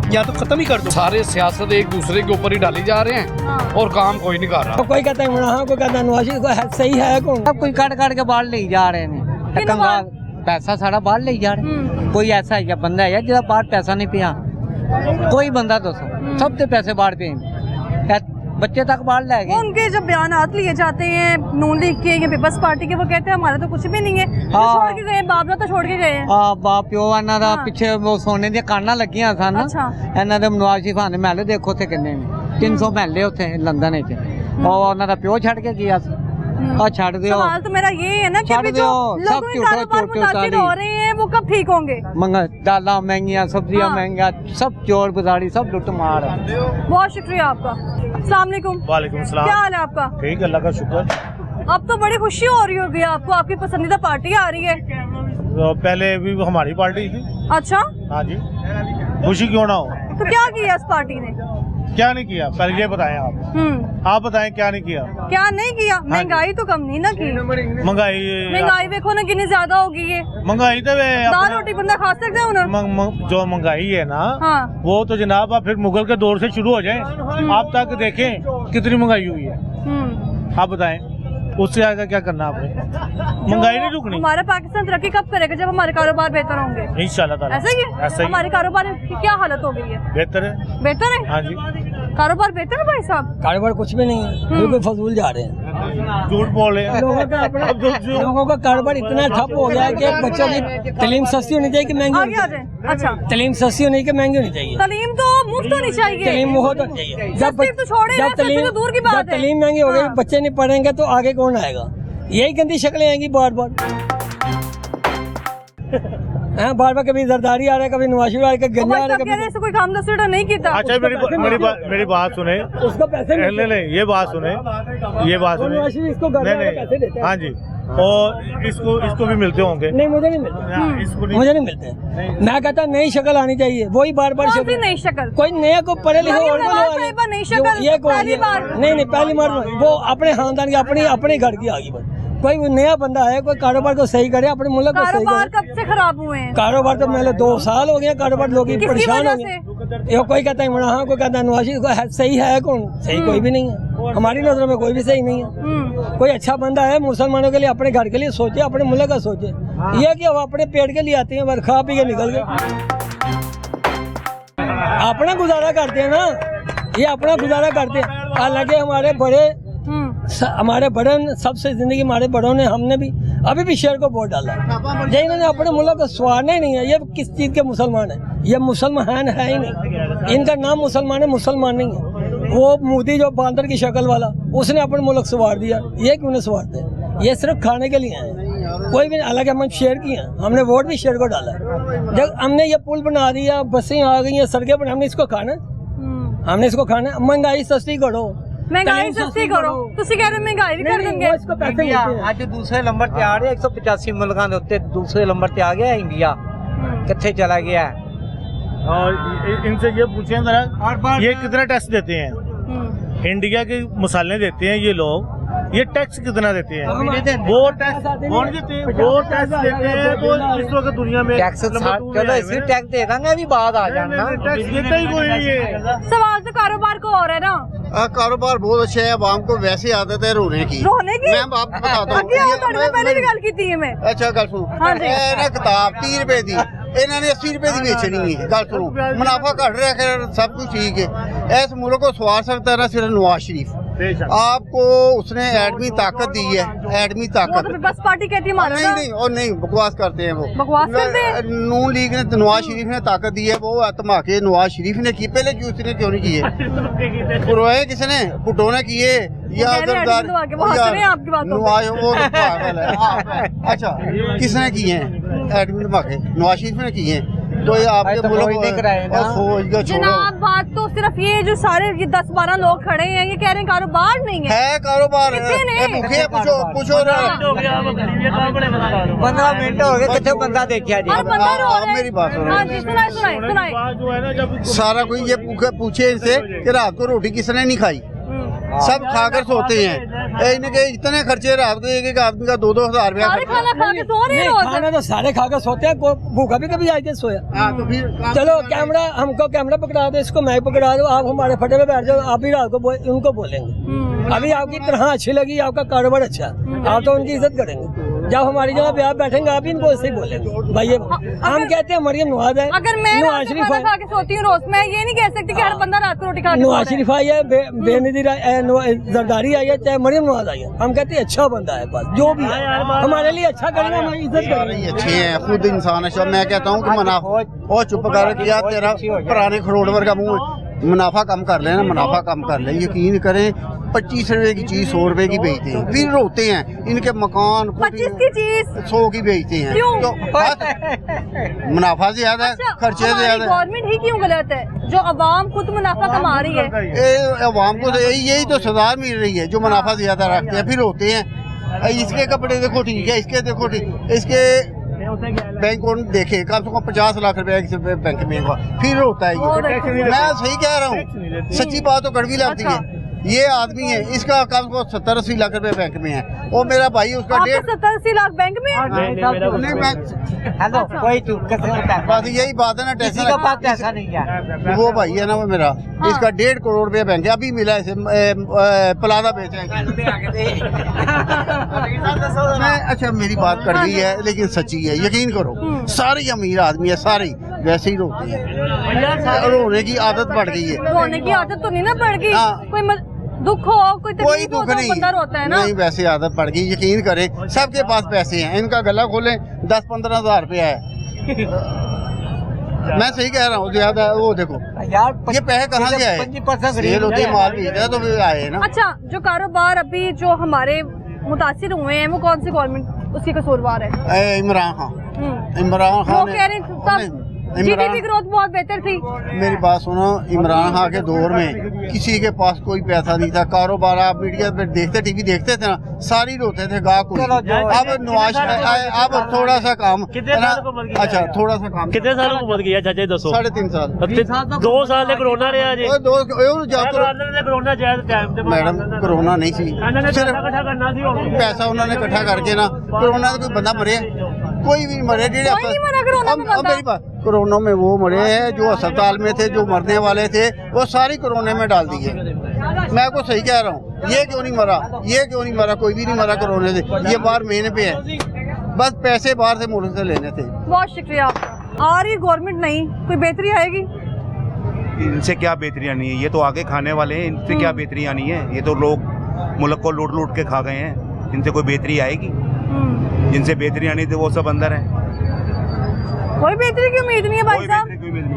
या तो खत्म ही कर दो। सारे सियासत एक दूसरे के ऊपर ही डाली जा रहे हैं और काम कोई नहीं कर रहा। तो कोई कहता है इमरान, कोई कहता है नवाज शरीफ, को सही है कौन? सब कोई काट के बाहर ले जा रहे हैं, पैसा सारा बाहर ले जा रहे हैं। कोई ऐसा है बंदा है जिसका बाहर पैसा नहीं पिया, कोई बंदा तो सब तो पैसे बाहर पे, बच्चे तक बाहर ले गए। उनके जब बयानात लिए जाते हैं नून लीग के या पीपल्स पार्टी के, वो कहते हैं हमारा तो कुछ भी नहीं है, छोड़ के गए, बाप तो छोड़ के गए हैं। बाप प्यो इन्हां दा पिछे वो सोने दी काना लगियां सन। इन्हां दे नवाज शरीफ ने महल देखो थे किन्ने ने, 300 महल उथे लंदन विच, और उन्हां दा प्यो छड़ के गया। छड़ दियो। सवाल तो मेरा ये है ना कि अभी जो लोग कारोबार मुतासिर हो रहे हैं वो कब ठीक होंगे? दालां महंगियां, सब्जियां महंगियां, सब चोर बजारी, सब लुट मार है। बहुत शुक्रिया आपका। अस्सलाम वालेकुम। वालेकुम सलाम। क्या हाल है आपका? ठीक, अल्लाह का शुक्र। अब तो बड़ी खुशी हो रही होगी आपको, आपकी पसंदीदा पार्टी आ रही है। तो पहले भी हमारी पार्टी थी। अच्छा, हाँ जी, खुशी क्यों ना हो। तो क्या किया इस पार्टी ने? क्या नहीं किया, पहले ये बताएं आप बताएं क्या नहीं किया। क्या नहीं किया? महंगाई तो कम नहीं ना की। महंगाई देखो ना कितनी ज्यादा हो गई है। महंगाई तो दाल रोटी बंदा खा सकता है उन्हें। जो महंगाई है ना, वो तो जनाब आप फिर मुगल के दौर से शुरू हो जाए, आप तक देखें कितनी महंगाई हुई है। आप बताएं उससे आगे क्या करना आपने? महंगाई नहीं रुकनी। हमारा पाकिस्तान तरक्की कब करेगा? जब हमारे कारोबार बेहतर होंगे इंशाल्लाह ताला। ऐसा ही है? ऐसा ही। हमारे कारोबार की क्या हालत हो गई है? बेहतर है। बेहतर है? हाँ जी, कारोबार बेहतर है भाई साहब। कारोबार कुछ भी नहीं है, बिल्कुल फजूल जा रहे हैं, झूठ बोल रहे हैं। लोगों का कारोबार इतना ठप हो गया है कि बच्चों की तालीम सस्ती होनी चाहिए कि महंगी होनी चाहिए? अच्छा, तालीम सस्ती होनी चाहिए कि महंगी होनी चाहिए? तालीम तो मुफ्त होनी चाहिए। तालीम मुफ्त होनी चाहिए। जब दूर की बात है। तालीम महंगी हो गई, बच्चे नहीं पढ़ेंगे तो आगे कौन आएगा? यही गंदी शक्लें आएंगी बार बार। बार बार कभी जरदारी आ रहा है, कभी नवाज शरीफ आ रहा है, कभी गंजा आ रहा है, कोई काम दस्ता नहीं किया। अच्छा, मेरी बात सुने, उसको पैसे नहीं, ये बात सुने, नवाज शरीफ इसको पैसे देते हैं। हाँ जी, और इसको भी मिलते होंगे? नहीं, मुझे नहीं मिलते, मुझे नहीं मिलते। मैं कहता नई शक्ल आनी चाहिए, वही बार बार शक्ल। नई शक्ल कोई नया को पढ़े लिखे और नई शक्ल ये पहली बार नहीं, पहली बार वो अपने खानदान की अपने घर की आ गई, बस कोई नया बंदा है, कोई कारोबार को सही करे, अपने मुल्क को सही कारोबार करे। कब से खराब हुए हैं? कारोबार तो मतलब 2 साल हो गए, कारोबार लोग ही किसकी परेशान हो वजह गए। ये कोई कहता है इमरान खान, कोई कहता है नवाज शरीफ, कोई सही है कौन? सही कोई भी नहीं है, हमारी नजरों में कोई भी सही नहीं है। कोई अच्छा बंदा है मुसलमानों के लिए, अपने घर के लिए सोचे, अपने मुल्क का सोचे। ये कि वो अपने पेट के लिए आते हैं, बस खा पी के निकल गए, अपना गुजारा करते हैं ना, ये अपना गुजारा करते हैं। हालांकि हमारे बड़े सबसे जिंदगी हमारे बड़ों ने, हमने भी अभी भी शेर को वोट डाला है, जो इन्होंने अपने मुल्क को सवारना ही नहीं है। ये किस चीज़ के मुसलमान है? ये मुसलमान है ही नहीं, इनका नाम मुसलमान है, मुसलमान नहीं है। वो मोदी जो बांदर की शक्ल वाला, उसने अपने मुल्क सवार दिया, ये क्यों नहीं सवारते? ये सिर्फ खाने के लिए हैं, कोई भी। हालांकि हम शेर की हैं, हमने वोट भी शेर को डाला है। जब हमने ये पुल बना दिया, बसें आ गई हैं, सड़कें बना, हमने इसको खाना, हमने इसको खाना। महंगाई सस्ती करो, महंगाई सस्ती करो, ਤੁਸੀਂ ਕਹਿ ਰਹੇ महंगाई भी कर देंगे। इसको पैसे मिलते हैं। आज दूसरे नंबर पे आ रहे 185 मुल्कों के उत्ते दूसरे नंबर पे आ गया इंडिया, कितने चला गया है। और इनसे ये पूछें जरा, ये कितना टैक्स देते हैं? इंडिया के मसाले देते हैं ये लोग, ये टैक्स कितना देते हैं? वो टैक्स कौन देते हैं? वो टैक्स देते हैं तो इस वक्त दुनिया में टैक्स चलो इसी टैक्स दे देंगे, अभी बाद आ जाना। टैक्स देता ही कोई नहीं है। सवाल तो कारोबार को और है ना। कारोबार बहुत अच्छा है, आवाम को वैसे आदत है रोने की। रोने की? मैं आपको बताता हूँ, पहले भी गल की है मैं। अच्छा गल सुनो, किताब 30 रुपए दी, इन्होंने 80 रुपए की बेचनी है। गल सुनो, मुनाफा घट रहा है, सब कुछ ठीक है। इस मुल्क को सवार सकता है ना सिर्फ नवाज शरीफ। आपको उसने एडमी ताकत दी है, एडमी ताकत। बस पार्टी कहती है मारो ना। नहीं और नहीं, बकवास करते हैं वो, बकवास करते हैं। नून लीग ने नवाज शरीफ ने ताकत दी है, वो धमाके नवाज शरीफ ने की, पहले क्यों उसने क्यों नहीं किए? पुरोए किसने, भुट्टो ने किए या नवाज, वो पागल है। अच्छा किसने किए हैं एडमी धमाके? नवाज शरीफ ने किए हैं। तो ये आपके मुल्क जनाब, बात तो सिर्फ ये जो सारे 10-12 लोग खड़े हैं, ये कह रहे हैं कारोबार नहीं है। कारोबार पूछो 15 मिनट हो गए, कितने बंदा देखा जी? मेरी बात सुनाए। सारा कोई ये पूछे इनसे कि रात को रोटी किसने नहीं खाई, सब खाकर सोते हैं। इनके इतने खर्चे रात को एक आदमी का 2-2 हजार रुपया खाना तो सारे खाकर सोते हैं, भूखा भी कभी आज सोया। तो फिर चलो कैमरा, हमको कैमरा पकड़ा दो, इसको मैं पकड़ा दो, आप हमारे फटे में बैठ जाओ, आप भी रात को उनको बोलेंगे। अभी आपकी तरह अच्छी लगी, आपका कारोबार अच्छा, आप तो उनकी इज्जत करेंगे। जब हमारी जगह पे आप बैठेंगे, आप इनको ऐसे ही बोलेंगे। भाई हम कहते हैं मरियम नवाज है, अगर मैं नवाज शरीफ खा के सोती हूँ रोज, मैं ये नहीं कह सकती कि हर बंदा रात को रोटी खा के नवाज शरीफ आई है, बेनजीर जरदारी आई है, चाहे मरियम नवाज आई है, हम कहते हैं अच्छा बंदा है, बस जो भी है हमारे लिए अच्छा करेगा, हमारी इज्जत करेंगे। अच्छे हैं, खुद इंसान है। मैं कहता हूँ कि मुनाफा और चुप कर दिया, तेरा पुराने खरोड़ वर्गा मुँह, मुनाफा कम कर लेना, मुनाफा कम कर ले। यकीन करें 25 रुपए की चीज 100 रुपए की बेचते हैं, फिर रोते हैं। इनके मकान 25 की चीज 100 की बेचते हैं, तो मुनाफा ज्यादा है, खर्चे ज्यादा। गवर्नमेंट ही क्यों गलत है जो अवाम खुद मुनाफा कमा रही है? अवाम को यही तो सजा मिल रही है, जो मुनाफा ज्यादा रखते हैं फिर रोते हैं। इसके कपड़े देखो ठीक है, इसके देखो ठीक, इसके बैंक देखे कम से कम 50 लाख रुपए किसी बैंक में हुआ, फिर होता है ये। मैं सही कह रहा हूँ, सच्ची बात तो कड़वी लगती है। ये आदमी है, इसका कम से कम 70-80 लाख रुपए बैंक में है, और मेरा भाई उसका 70-80 लाख बैंक में है। हेलो कोई बस यही बात है ना, टैक्स का पास पैसा नहीं है। वो भाई है ना, वो मेरा इसका 1.5 करोड़ रुपया बैंक है, अभी मिला इसे प्लाजा बेचा है। अच्छा मेरी बात कड़वी है लेकिन सच्ची है, यकीन करो। सारे अमीर आदमी है, सारे वैसे ही रोते हैं, रोने की आदत बढ़ गई है। रोने की आदत तो नहीं ना बढ़ गई, कोई दुख हो, कोई तकलीफ हो तो बंदा रोता है ना। नहीं वैसे आदत पड़ गई, यकीन करें। सबके पास पैसे हैं, इनका गला खोलें 10-15 हजार रुपया है। मैं सही कह रहा हूँ, ज्यादा वो देखो यार, ये पैसे कहाँ से आए? सेल होती है, माल बेचते हैं तो फिर आए ना। अच्छा, जो कारोबार अभी जो हमारे मुतासिर हुए हैं, वो कौन सी गवर्नमेंट उसकी कसूरवार है? इमरान खान। इमरान खान जीडीपी ग्रोथ बहुत बेहतर थी। मेरी बात सुनो, इमरान खान के दौर में किसी के पास कोई पैसा नहीं था। कारोबार आप मीडिया पे देखते, टीवी देखते थे ना, सारी रोते थे गा को। अब नवाज अब थोड़ा सा काम, अच्छा थोड़ा सा काम। कितने सालों को बद गया चाचा दसो? 3.5 साल। 2 साल कोरोना रहा जी। कोरोना मैडम कोरोना नहीं सी, सिर्फ पैसा उन्होंने इकट्ठा करके ना, कोरोना कोई बंदा मरे, कोई भी मरे। मेरी बात, कोरोना में वो मरे हैं जो अस्पताल में थे, जो मरने वाले थे वो सारी कोरोना में डाल दिए। मैं आपको सही कह रहा हूँ। ये क्यों नहीं मरा, ये क्यों नहीं मरा, कोई भी नहीं मरा कोरोना से। ये बाहर मेन पे है, बस पैसे बाहर से मुल्क से लेने थे। बहुत शुक्रिया आपका। आ रही गवर्नमेंट नहीं, कोई बेहतरी आएगी? इनसे क्या बेहतरी आनी है, ये तो आगे खाने वाले हैं, इनसे क्या बेहतरी आनी है। ये तो लोग मुल्क को लूट लूट के खा गए हैं, इनसे कोई बेहतरी आएगी? जिनसे बेहतरी आनी थी वो सब अंदर है। कोई बेहतरी की उम्मीद नहीं है भाई साहब?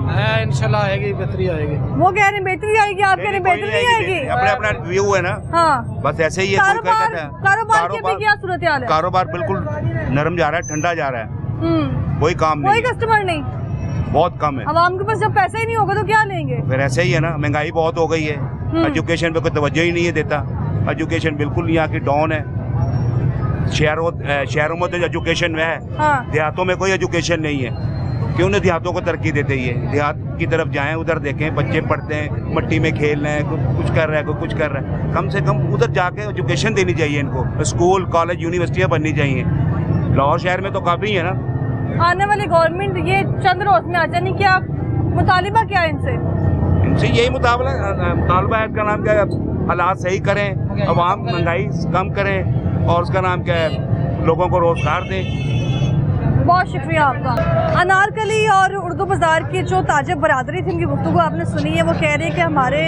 है इंशाल्लाह आएगी, बेहतरी आएगी। वो कह रहे हैं बेहतरी आएगी, आप कह रहे हैं बेहतरी नहीं आएगी। अपना अपना व्यू है ना। हाँ, बस ऐसे ही है। कारोबार की भी क्या सूरत हाल है? कारोबार बिल्कुल नरम जा रहा है, ठंडा जा रहा है, कोई काम नहीं, कोई कस्टमर नहीं, बहुत कम है। आवाम के पास जब पैसा ही नहीं होगा तो क्या लेंगे? फिर ऐसे ही है ना, महंगाई बहुत हो गई है, एजुकेशन पे कोई तवज्जो ही नहीं है देता। एजुकेशन बिल्कुल यहाँ की डाउन है। शहरों में तो एजुकेशन में है, देहातों में कोई एजुकेशन नहीं है। क्यों नहीं देहातों को तरक्की देते? ये देहात की तरफ जाएं, उधर देखें, बच्चे पढ़ते हैं, मिट्टी में खेल रहे हैं, कुछ कर रहा है, कोई कुछ कर रहा है। कम से कम उधर जाके एजुकेशन देनी चाहिए इनको, स्कूल कॉलेज यूनिवर्सिटियाँ बननी चाहिए। लाहौर शहर में तो काफ़ी है ना। आने वाली गवर्नमेंट ये चंद रोज में आ जानी, क्या मुतालिबा क्या है इनसे? इनसे यही मुतालबा है, इसका नाम क्या है, हालात सही करें, अवाम महंगाई कम करें, और उसका नाम क्या है, लोगों को रोजगार दें। बहुत शुक्रिया आपका। अनारकली और उर्दू बाज़ार की जो ताजिर बरादरी थी, उनकी गुफ्तगू आपने सुनी है। वो कह रहे हैं कि हमारे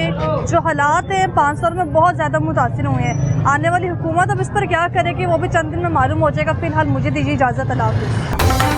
जो हालात हैं 5 साल में बहुत ज़्यादा मुतासिर हुए हैं। आने वाली हुकूमत अब इस पर क्या करे कि वो भी चंद दिन में मालूम हो जाएगा। फिलहाल मुझे दीजिए इजाज़त, अल्लाह हाफ़िज़।